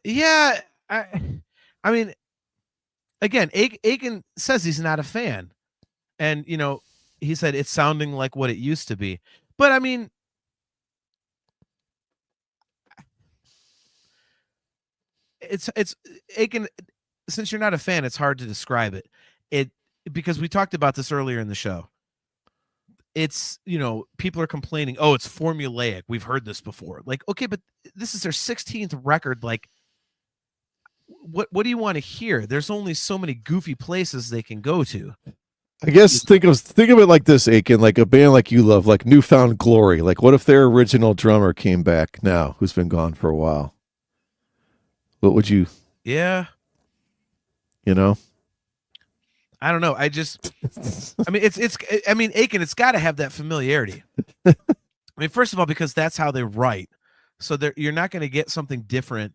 yeah, I mean, again, Aiken says he's not a fan, and he said it's sounding like what it used to be. But I mean, it's Aiken. Since you're not a fan, it's hard to describe it. Because we talked about this earlier in the show. It's, people are complaining, oh, it's formulaic. We've heard this before. Like, okay, but this is their 16th record. Like, what do you want to hear? There's only so many goofy places they can go to. I guess think of it like this, Aiken, like a band like you love, like Newfound Glory. Like, what if their original drummer came back now, who's been gone for a while? What would you? Yeah. I don't know. I mean, Aiken, it's got to have that familiarity. I mean, first of all, because that's how they write. So you're not going to get something different.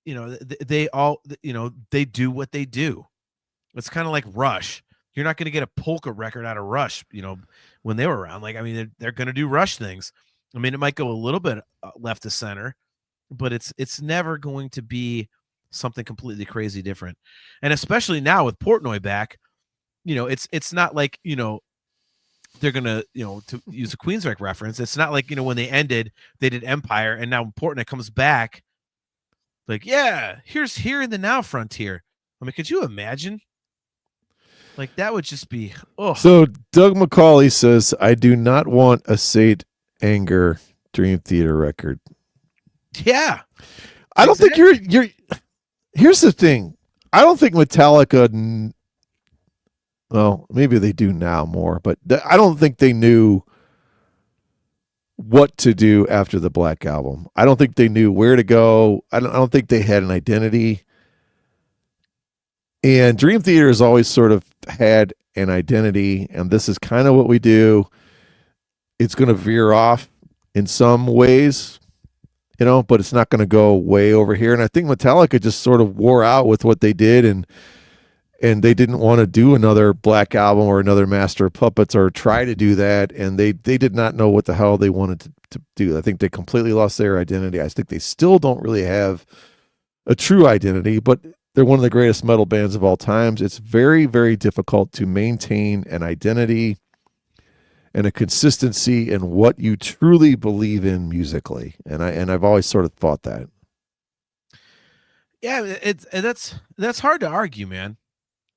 They all, they do what they do. It's kind of like Rush. You're not going to get a polka record out of Rush, when they were around. Like, I mean, they're going to do Rush things. I mean, it might go a little bit left to center, but it's never going to be something completely crazy different. And especially now with Portnoy back, it's not like, they're going to, to use a Queensryche reference. It's not like, when they ended, they did Empire, and now Portnoy comes back like, yeah, here's Here in the Now Frontier. I mean, could you imagine? Like, that would just be, oh. So Doug McCauley says, I do not want a Sate Anger Dream Theater record. Yeah. I don't think you're here's the thing. I don't think Metallica, well, maybe they do now more, but I don't think they knew what to do after the Black Album. I don't think they knew where to go. I don't think they had an identity. And Dream Theater has always sort of had an identity, and this is kind of what we do. It's going to veer off in some ways, but it's not going to go way over here. And I think Metallica just sort of wore out with what they did, and they didn't want to do another Black Album or another Master of Puppets or try to do that, and they did not know what the hell they wanted to do. I think they completely lost their identity. I think they still don't really have a true identity, but they're one of the greatest metal bands of all times. It's very, very difficult to maintain an identity and a consistency in what you truly believe in musically. And I've always sort of thought that. Yeah, that's hard to argue, man.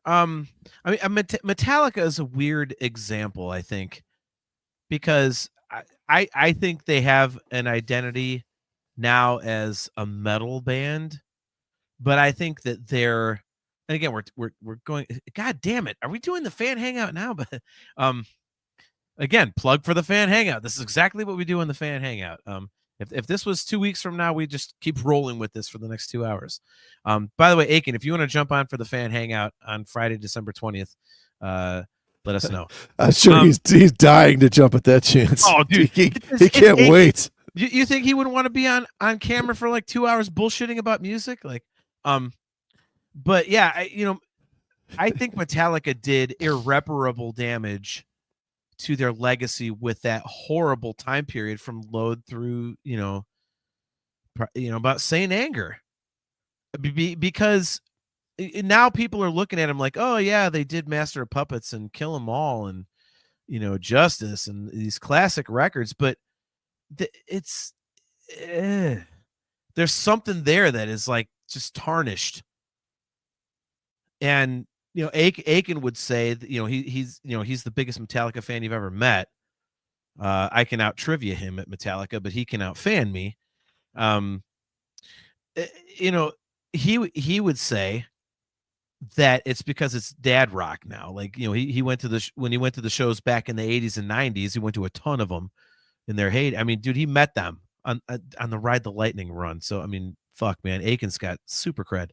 I mean, Metallica is a weird example, I think, because I think they have an identity now as a metal band, but I think that they're, and again, we're going, God damn it. Are we doing the fan hangout now? But, again, plug for the fan hangout. This is exactly what we do in the fan hangout. If this was 2 weeks from now, we just keep rolling with this for the next 2 hours. By the way, Aiken, if you want to jump on for the fan hangout on Friday, December 20th, let us know. I'm sure he's dying to jump at that chance. Oh, dude, he can't wait. You think he wouldn't want to be on camera for like 2 hours bullshitting about music? Like, but yeah, I think Metallica did irreparable damage to their legacy with that horrible time period from Load through, about Saint Anger, because now people are looking at him like, oh yeah, they did Master of Puppets and Kill 'Em All and Justice and these classic records, but there's something there that is like just tarnished. And Aiken would say that, he's the biggest Metallica fan you've ever met. I can out trivia him at Metallica, but he can out fan me. He would say that it's because it's dad rock now. Like, he went to when he went to the shows back in the 80s and 90s, he went to a ton of them in their heyday. I mean, dude, he met them on the Ride the Lightning run. So, I mean, fuck, man, Aiken's got super cred.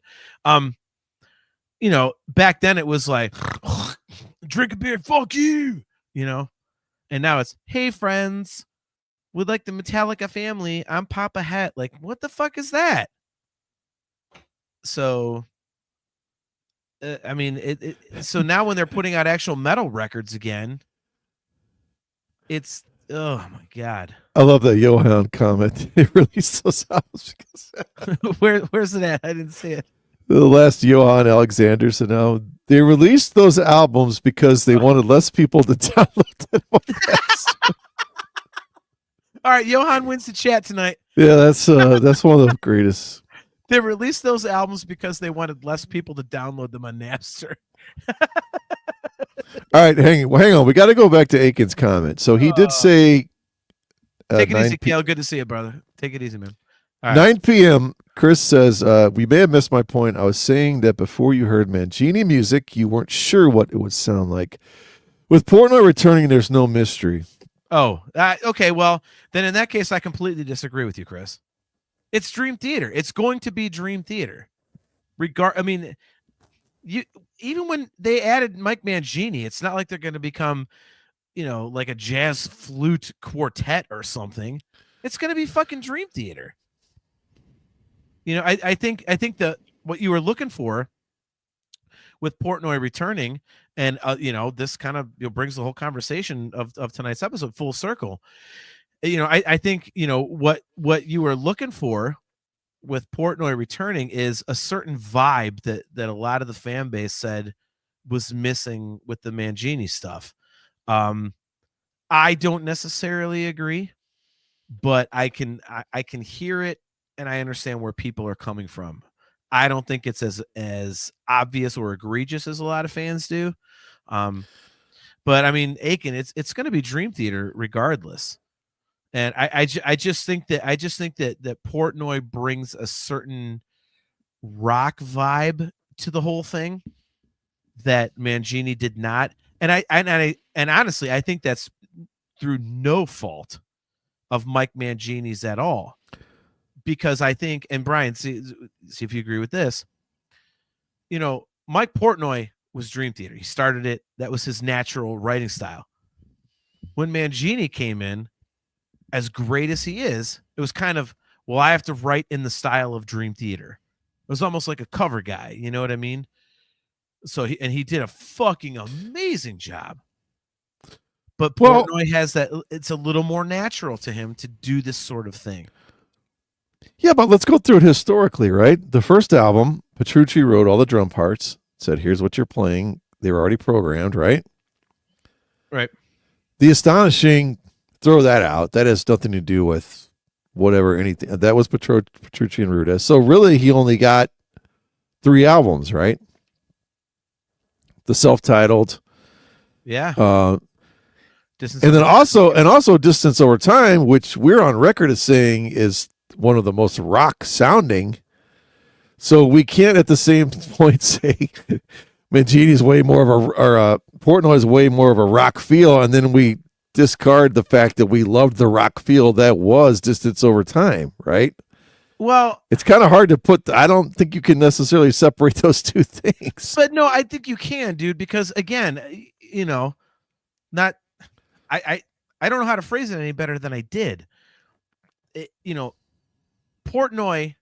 Back then it was like, drink a beer, fuck you, and now it's, hey friends, we'd like the Metallica family, I'm Papa Het. Like, what the fuck is that? So, I mean, so now when they're putting out actual metal records again, it's, oh my God. I love that Johan comment. They released those albums because where's it at? I didn't see it. The last Johan Alexander said, "No, they released those albums because they wanted less people to download them." All right, Johan wins the chat tonight. Yeah, that's one of the greatest. They released those albums because they wanted less people to download them on Napster. All right, hang on. We got to go back to Aiken's comment. So he did say, "Take it easy, Kale. Good to see you, brother. Take it easy, man." All right. 9 p.m. Chris says, we may have missed my point. I was saying that before you heard Mangini music, you weren't sure what it would sound like. With Portnoy returning, there's no mystery. Oh, okay. Well, then in that case, I completely disagree with you, Chris. It's Dream Theater. It's going to be Dream Theater. I mean, even when they added Mike Mangini, it's not like they're going to become, like a jazz flute quartet or something. It's going to be fucking Dream Theater. I think that what you were looking for with Portnoy returning, and this kind of brings the whole conversation of tonight's episode full circle. I think what you were looking for with Portnoy returning is a certain vibe that a lot of the fan base said was missing with the Mangini stuff. I don't necessarily agree, but I can hear it. And I understand where people are coming from. I don't think it's as obvious or egregious as a lot of fans do. But I mean, Aiken, it's going to be Dream Theater regardless. And I just think that Portnoy brings a certain rock vibe to the whole thing that Mangini did not. And honestly, I think that's through no fault of Mike Mangini's at all. Because I think, and Brian, see if you agree with this, Mike Portnoy was Dream Theater. He started it. That was his natural writing style. When Mangini came in, as great as he is, it was kind of, well, I have to write in the style of Dream Theater. It was almost like a cover guy. You know what I mean? So he did a fucking amazing job. But Portnoy has that, it's a little more natural to him to do this sort of thing. Yeah, but let's go through it historically, right? The first album, Petrucci wrote all the drum parts, said, here's what you're playing. They were already programmed, right? Right. The Astonishing, throw that out. That has nothing to do with whatever, anything. That was Petrucci and Ruda. So really, he only got 3 albums, right? The self-titled. Yeah. And then also Distance Over Time, which we're on record as saying is one of the most rock sounding. So we can't at the same point say Mangini's way more of Portnoy is way more of a rock feel, and then we discard the fact that we loved the rock feel that was Distance Over Time, right? Well, it's kind of hard to put. I don't think you can necessarily separate those two things. But no, I think you can, dude, because again, not I don't know how to phrase it any better than I did. Portnoy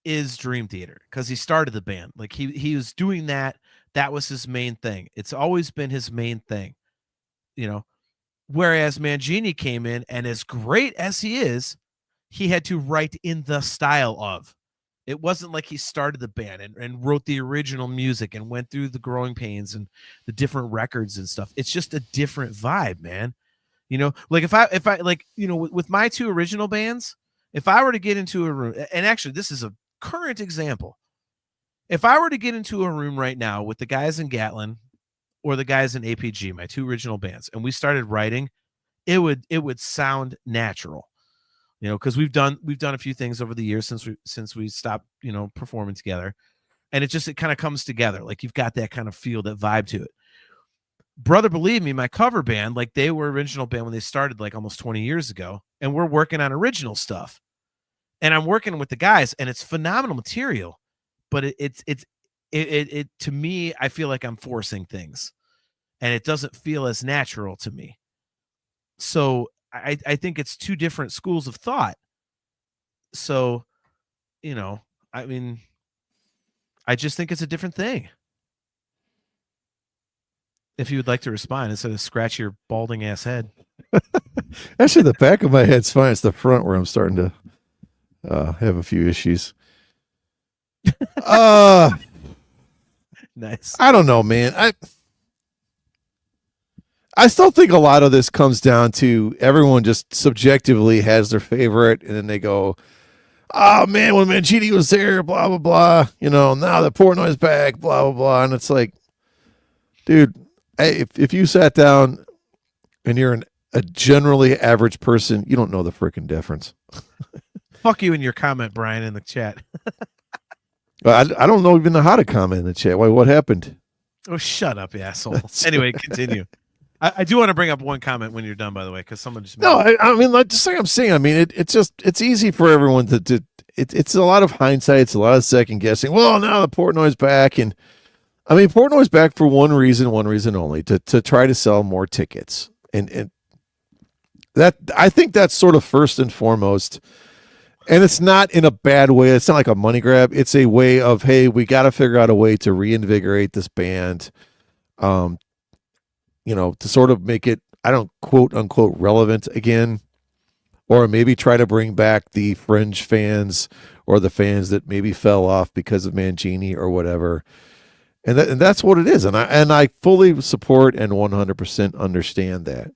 is Dream Theater because he started the band. Like he was doing that. That was his main thing. It's always been his main thing. Whereas Mangini came in, and as great as he is, he had to write in the style of. It wasn't like he started the band and wrote the original music and went through the growing pains and the different records and stuff. It's just a different vibe, man. Like if I like, with my two original bands, if I were to get into a room, and actually this is a current example. If I were to get into a room right now with the guys in Gatlin or the guys in APG, my two original bands, and we started writing, it would sound natural. Because we've done a few things over the years since we stopped, performing together, and it kind of comes together. Like you've got that kind of feel, that vibe to it. Brother Believe Me, my cover band, like they were original band when they started like almost 20 years ago, and we're working on original stuff. And I'm working with the guys, and it's phenomenal material, but it to me, I feel like I'm forcing things, and it doesn't feel as natural to me. So I think it's two different schools of thought. So, I mean, I just think it's a different thing. If you would like to respond instead of scratch your balding ass head. Actually, the back of my head's fine. It's the front where I'm starting to have a few issues. Nice. I don't know, man. I still think a lot of this comes down to everyone just subjectively has their favorite, and then they go, "Oh man, when Mangini was there, blah blah blah." Now that Portnoy's back, blah blah blah, and it's like, dude, if you sat down and you're a generally average person, you don't know the freaking difference. Fuck you in your comment, Brian, in the chat. I don't know even know how to comment in the chat. Why? What happened? Oh, shut up, you asshole. Anyway, continue. I do want to bring up one comment when you're done, by the way, because someone just I mean, like, just like I'm saying, I mean, it's easy for everyone to it's a lot of hindsight, it's a lot of second guessing. Well, now the Portnoy's back, and I mean, Portnoy's back for one reason only, to try to sell more tickets, and that, I think that's sort of first and foremost. And it's not in a bad way. It's not like a money grab. It's a way of, hey, we got to figure out a way to reinvigorate this band. To sort of make it, I don't quote unquote relevant again, or maybe try to bring back the fringe fans or the fans that maybe fell off because of Mangini or whatever. And that's what it is. And I fully support and 100% understand that.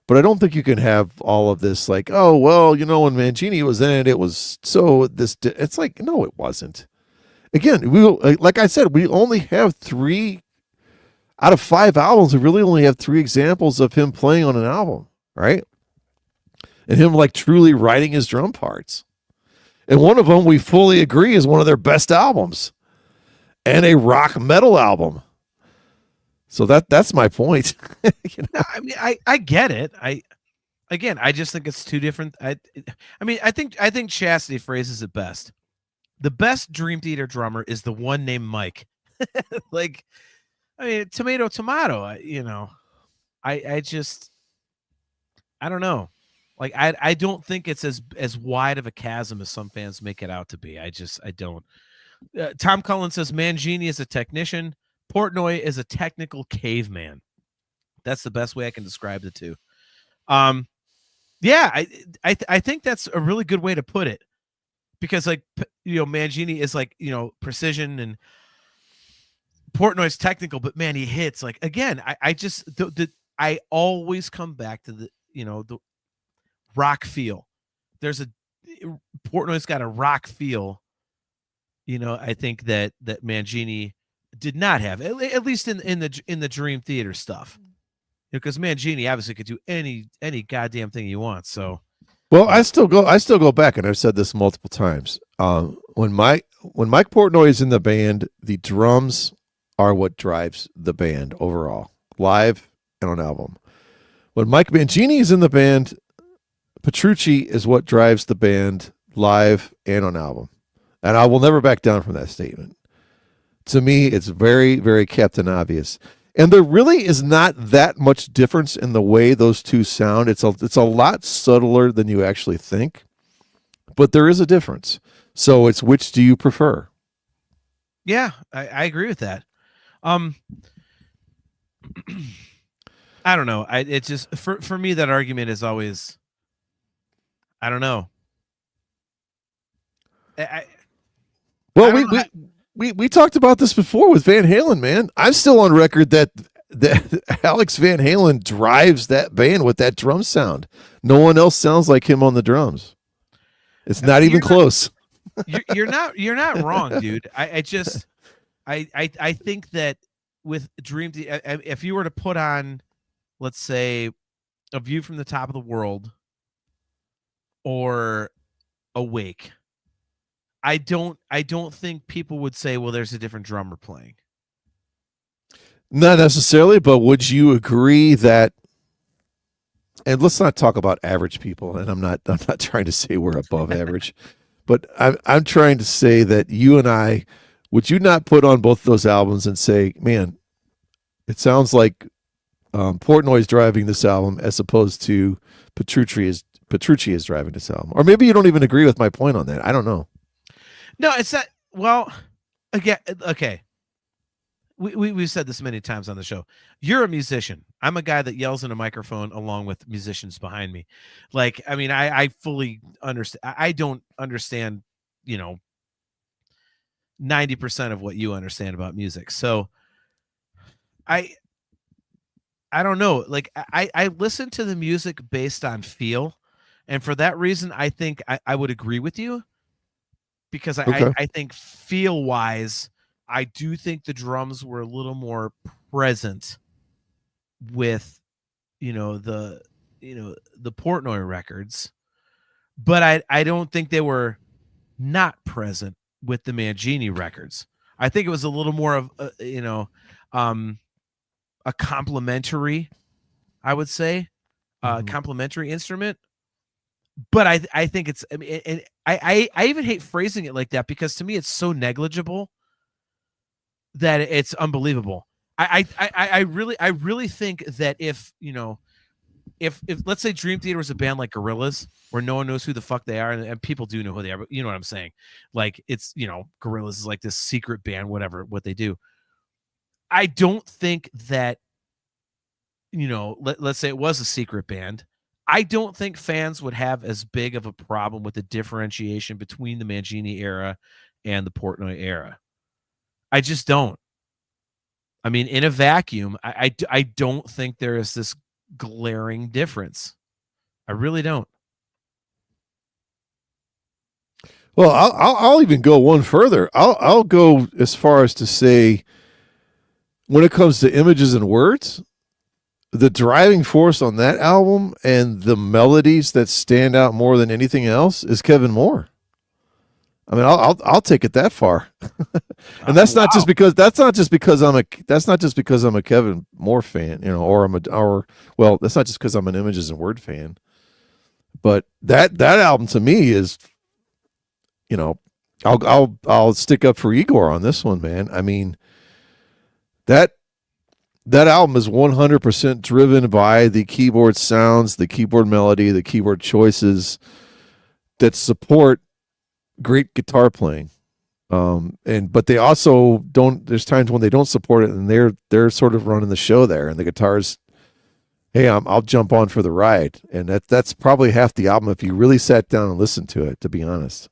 But I don't think you can have all of this like, oh, well, when Mangini was in it was so this. It's like, no, it wasn't. Again, like I said, we only have 3 out of 5 albums. We really only have 3 examples of him playing on an album, right? And him like truly writing his drum parts. And one of them we fully agree is one of their best albums, and a rock metal album. So that's my point. I mean, I get it. I just think it's two different. I think Chastity phrases it best. The best Dream Theater drummer is the one named Mike. Like, I mean, tomato. I don't know. Like, I don't think it's as wide of a chasm as some fans make it out to be. I don't. Tom Cullen says Mangini is a technician. Portnoy is a technical caveman. That's the best way I can describe the two. Yeah, I think that's a really good way to put it, because like, Mangini is like, precision, and Portnoy's technical, but man, he hits like, again, I always come back to the rock feel. Portnoy's got a rock feel. I think that Mangini did not have, at least in the Dream Theater stuff, because Mangini obviously could do any goddamn thing he wants. So, well, I still go back, and I've said this multiple times. When Mike Portnoy is in the band, the drums are what drives the band overall, live and on album. When Mike Mangini is in the band, Petrucci is what drives the band live and on album. And I will never back down from that statement. To me, it's very, very Captain Obvious. And there really is not that much difference in the way those two sound. It's a lot subtler than you actually think, but there is a difference. So it's which do you prefer? Yeah, I agree with that. I don't know. It's just for me that argument is always, I don't know. We talked about this before with Van Halen, man. I'm still on record that Alex Van Halen drives that band with that drum sound. No one else sounds like him on the drums. It's not even close. You're not wrong, dude. I think that with Dream Theater, if you were to put on, let's say, A View from the Top of the World or Awake, I don't think people would say, well, there's a different drummer playing. Not necessarily, but would you agree that, and let's not talk about average people, and I'm not trying to say we're above average, but I'm trying to say that you and I, would you not put on both those albums and say, man, it sounds like Portnoy is driving this album as opposed to Petrucci is driving this album? Or maybe you don't even agree with my point on that. I don't know. No, it's not. Well, again, okay. We've said this many times on the show. You're a musician. I'm a guy that yells in a microphone along with musicians behind me. Like, I mean, I fully understand. I don't understand, 90% of what you understand about music. So I don't know. Like, I listen to the music based on feel. And for that reason, I think I would agree with you. Because I think feel wise, I do think the drums were a little more present with, the Portnoy records, but I don't think they were not present with the Mangini records. I think it was a little more of a complementary, I would say, complementary instrument. But I think it's, I mean, and I even hate phrasing it like that because to me it's so negligible that it's unbelievable. I really think that if let's say Dream Theater was a band like Gorillaz where no one knows who the fuck they are, and people do know who they are, but you know what I'm saying? Like it's, Gorillaz is like this secret band, whatever, what they do. I don't think that, let's say it was a secret band. I don't think fans would have as big of a problem with the differentiation between the Mangini era and the Portnoy era. I just don't. I mean, in a vacuum, I don't think there is this glaring difference. I really don't. Well, I'll even go one further. I'll go as far as to say, when it comes to images and words, the driving force on that album and the melodies that stand out more than anything else is Kevin Moore. I mean, I'll take it that far, and that's not just because I'm a Kevin Moore fan, that's not just because I'm an Images and Word fan, but that album to me is, I'll stick up for Igor on this one, man. I mean, that album is 100% driven by the keyboard sounds, the keyboard melody, the keyboard choices that support great guitar playing. But they also don't, there's times when they don't support it and they're sort of running the show there, and the guitars, hey, I'll jump on for the ride. And that's probably half the album if you really sat down and listened to it, to be honest.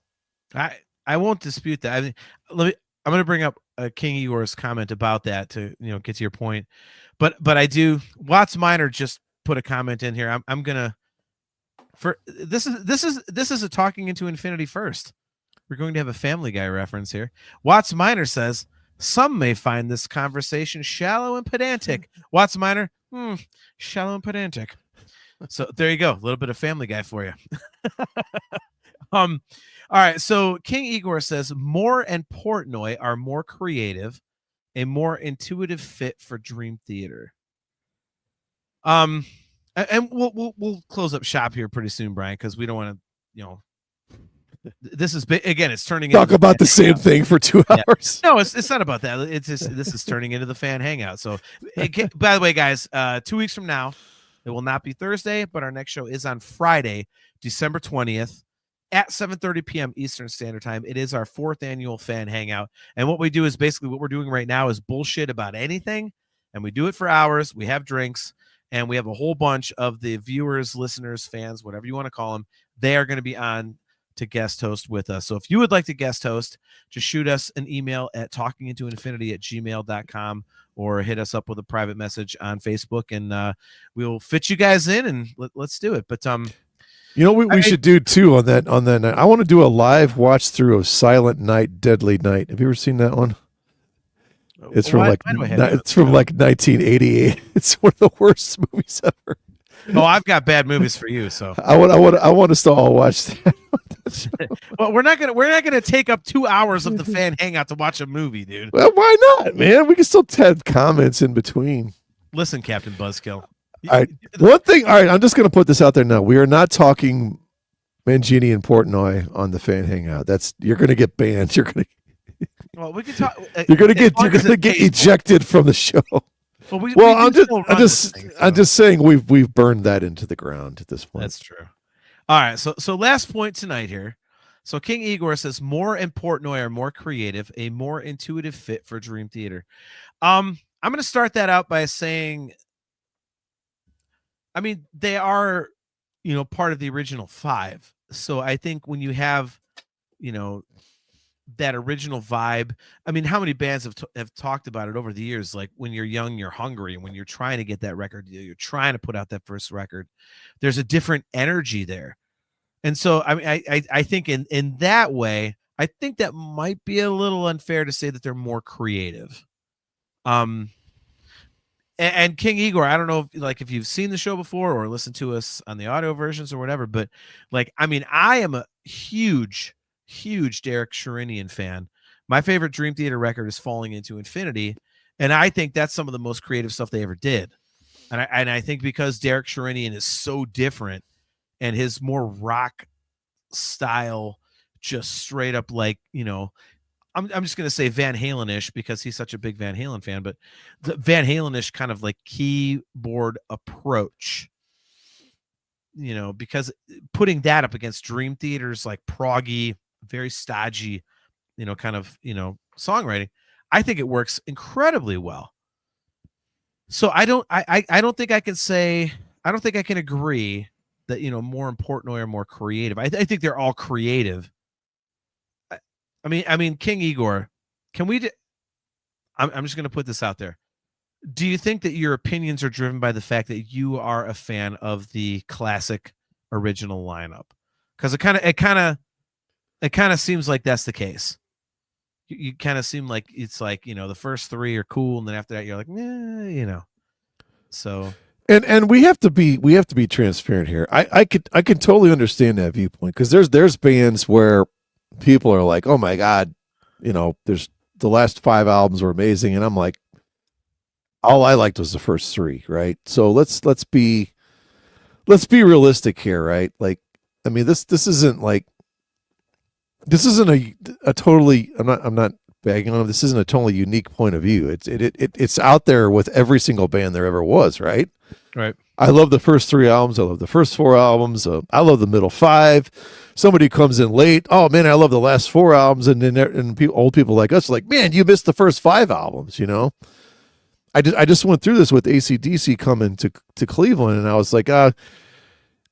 I won't dispute that. I mean, I'm going to bring up King Igor's comment about that to get to your point, but I do. Watts Minor just put a comment in here. I'm gonna this is a Talking Into Infinity first. We're going to have a Family Guy reference here. Watts Minor says some may find this conversation shallow and pedantic. Watts Minor, shallow and pedantic. So there you go, a little bit of Family Guy for you. All right. So King Igor says Moore and Portnoy are more creative, a more intuitive fit for Dream Theater. And we'll close up shop here pretty soon, Brian, because we don't want to, this is again, it's turning Talk into about the same thing for 2 hours. No, it's not about that. It's just this is turning into the fan hangout. So, by the way, guys, 2 weeks from now, it will not be Thursday, but our next show is on Friday, December 20th at 7:30 p.m. Eastern Standard Time. It is our 4th annual fan hangout, and what we do is basically what we're doing right now is bullshit about anything, and we do it for hours. We have drinks, and we have a whole bunch of the viewers, listeners, fans, whatever you want to call them. They are going to be on to guest host with us. So if you would like to guest host, just shoot us an email at talkingintoinfinity@gmail.com or hit us up with a private message on Facebook, and we'll fit you guys in, and let's do it. But we should do too on that night. I want to do a live watch through of Silent Night, Deadly Night. Have you ever seen that one? It's from like 1988. It's one of the worst movies ever. Oh, I've got bad movies for you. So I want us to all watch that. Well, we're not gonna take up 2 hours of the fan hangout to watch a movie, dude. Well, why not, man? We can still have comments in between. Listen, Captain Buzzkill. All right, one thing. All right, I'm just gonna put this out there now. We are not talking Mangini and Portnoy on the fan hangout. You're gonna get banned. Well, we can talk. You're gonna get ejected from the show. I'm just saying we've burned that into the ground at this point. That's true. All right, so last point tonight here. So King Igor says Moore and Portnoy are more creative, a more intuitive fit for Dream Theater. I'm going to start that out by saying, I mean, they are, part of the original 5. So I think when you have, that original vibe. I mean, how many bands have talked about it over the years? Like when you're young, you're hungry, and when you're trying to get that record deal, you're trying to put out that first record. There's a different energy there, and so I mean, I think in that way, I think that might be a little unfair to say that they're more creative. And King Igor, I don't know if you've seen the show before or listened to us on the audio versions or whatever, but I mean, I am a huge Derek Sherinian fan. My favorite Dream Theater record is Falling Into Infinity, and I think that's some of the most creative stuff they ever did. And I think because Derek Sherinian is so different and his more rock style, just straight up I'm just going to say Van Halen-ish because he's such a big Van Halen fan, but the Van Halen-ish kind of keyboard approach, because putting that up against Dream Theater's proggy, very stodgy, songwriting, I think it works incredibly well. So I don't think I can agree that, Moore and Portnoy are more creative. I think they're all creative. I mean, King Igor, I'm just going to put this out there. Do you think that your opinions are driven by the fact that you are a fan of the classic original lineup? Because it kind of seems like that's the case. You kind of seem like it's the first 3 are cool, and then after that you're like, So and we have to be transparent here. I can totally understand that viewpoint because there's bands where people are like, oh my God, there's the last 5 albums were amazing, and I'm like, all I liked was the first 3, right? So let's be realistic here, right? I mean, this isn't a totally. I'm not bagging on it. This isn't a totally unique point of view. It's out there with every single band there ever was, right? Right. I love the first 3 albums. I love the first 4 albums. I love the middle 5. Somebody comes in late. Oh man, I love the last 4 albums. And then old people like us are like, man, you missed the first 5 albums. I just went through this with AC/DC coming to Cleveland, and I was like, I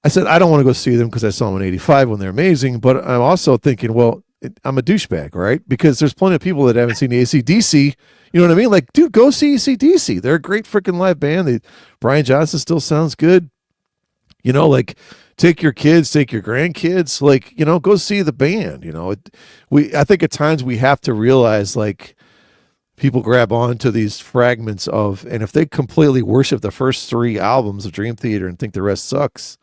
said, I don't want to go see them because I saw them in '85 when they're amazing. But I'm also thinking, well, I'm a douchebag, right? Because there's plenty of people that haven't seen AC/DC. You know what I mean? Like, dude, go see AC/DC. They're a great freaking live band. Brian Johnson still sounds good. Take your kids, take your grandkids, go see the band. I think at times we have to realize, people grab onto these fragments and if they completely worship the first 3 albums of Dream Theater and think the rest sucks,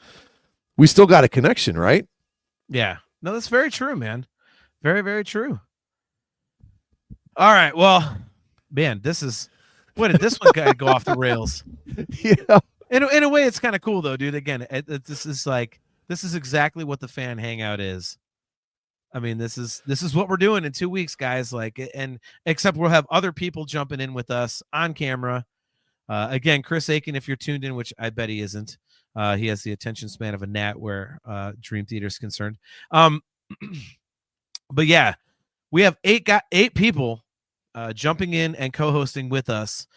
we still got a connection, right? Yeah. No, that's very true, man. Very, very true. All right. Well, man, what did this one guy go off the rails? Yeah. In a way, it's kind of cool though, dude. Again, this is exactly what the fan hangout is. I mean, this is what we're doing in 2 weeks, guys. Like, and except we'll have other people jumping in with us on camera. Again, Chris Aiken, if you're tuned in, which I bet he isn't, he has the attention span of a gnat where Dream Theater is concerned. But yeah, we have eight people jumping in and co-hosting with us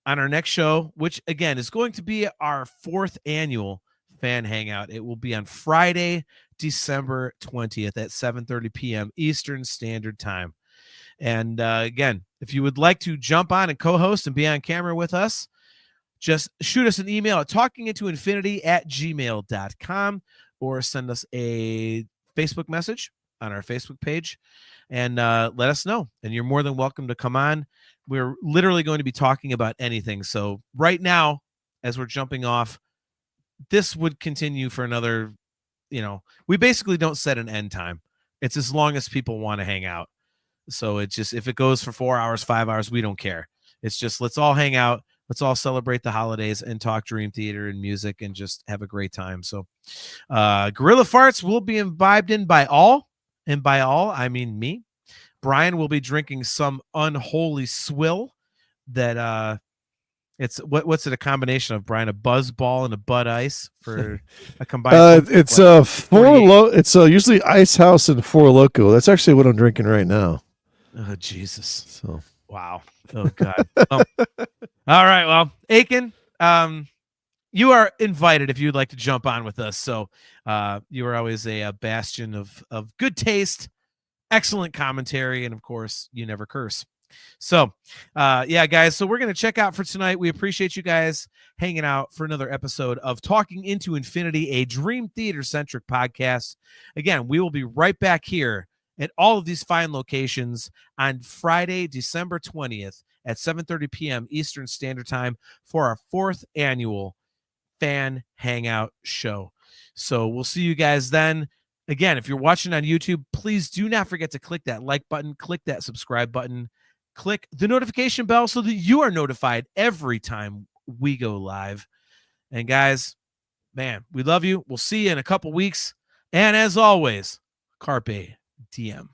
on our next show, which again is going to be our 4th annual fan hangout. It will be on Friday, December 20th at 7:30 p.m. Eastern Standard Time. And again, if you would like to jump on and co-host and be on camera with us, just shoot us an email at talkingintoinfinity@gmail.com or send us a Facebook message on our Facebook page and let us know. And you're more than welcome to come on. We're literally going to be talking about anything. So right now, as we're jumping off, this would continue for another, we basically don't set an end time. It's as long as people want to hang out. So it's just, if it goes for 4 hours, 5 hours, we don't care. It's just, let's all hang out. Let's all celebrate the holidays and talk Dream Theater and music and just have a great time. So Gorilla Farts will be imbibed in by all. And by all, I mean me. Brian will be drinking some unholy swill that it's what's it a combination of, Brian? A Buzz Ball and a Bud Ice for a combined. It's it's usually Ice House and Four Loko. That's actually what I'm drinking right now. Oh Jesus! So wow. Oh God. All right. Well, Aiken, you are invited if you'd like to jump on with us. So you are always a bastion of good taste, excellent commentary, and of course, you never curse. So yeah, guys, so we're going to check out for tonight. We appreciate you guys hanging out for another episode of Talking Into Infinity, a Dream Theater-centric podcast. Again, we will be right back here at all of these fine locations on Friday, December 20th at 7:30 p.m. Eastern Standard Time for our 4th annual fan hangout show. So we'll see you guys then. Again, if you're watching on YouTube, please do not forget to click that like button, click that subscribe button, click the notification bell so that you are notified every time we go live. And guys, man, we love you. We'll see you in a couple weeks. And as always, Carpe Diem.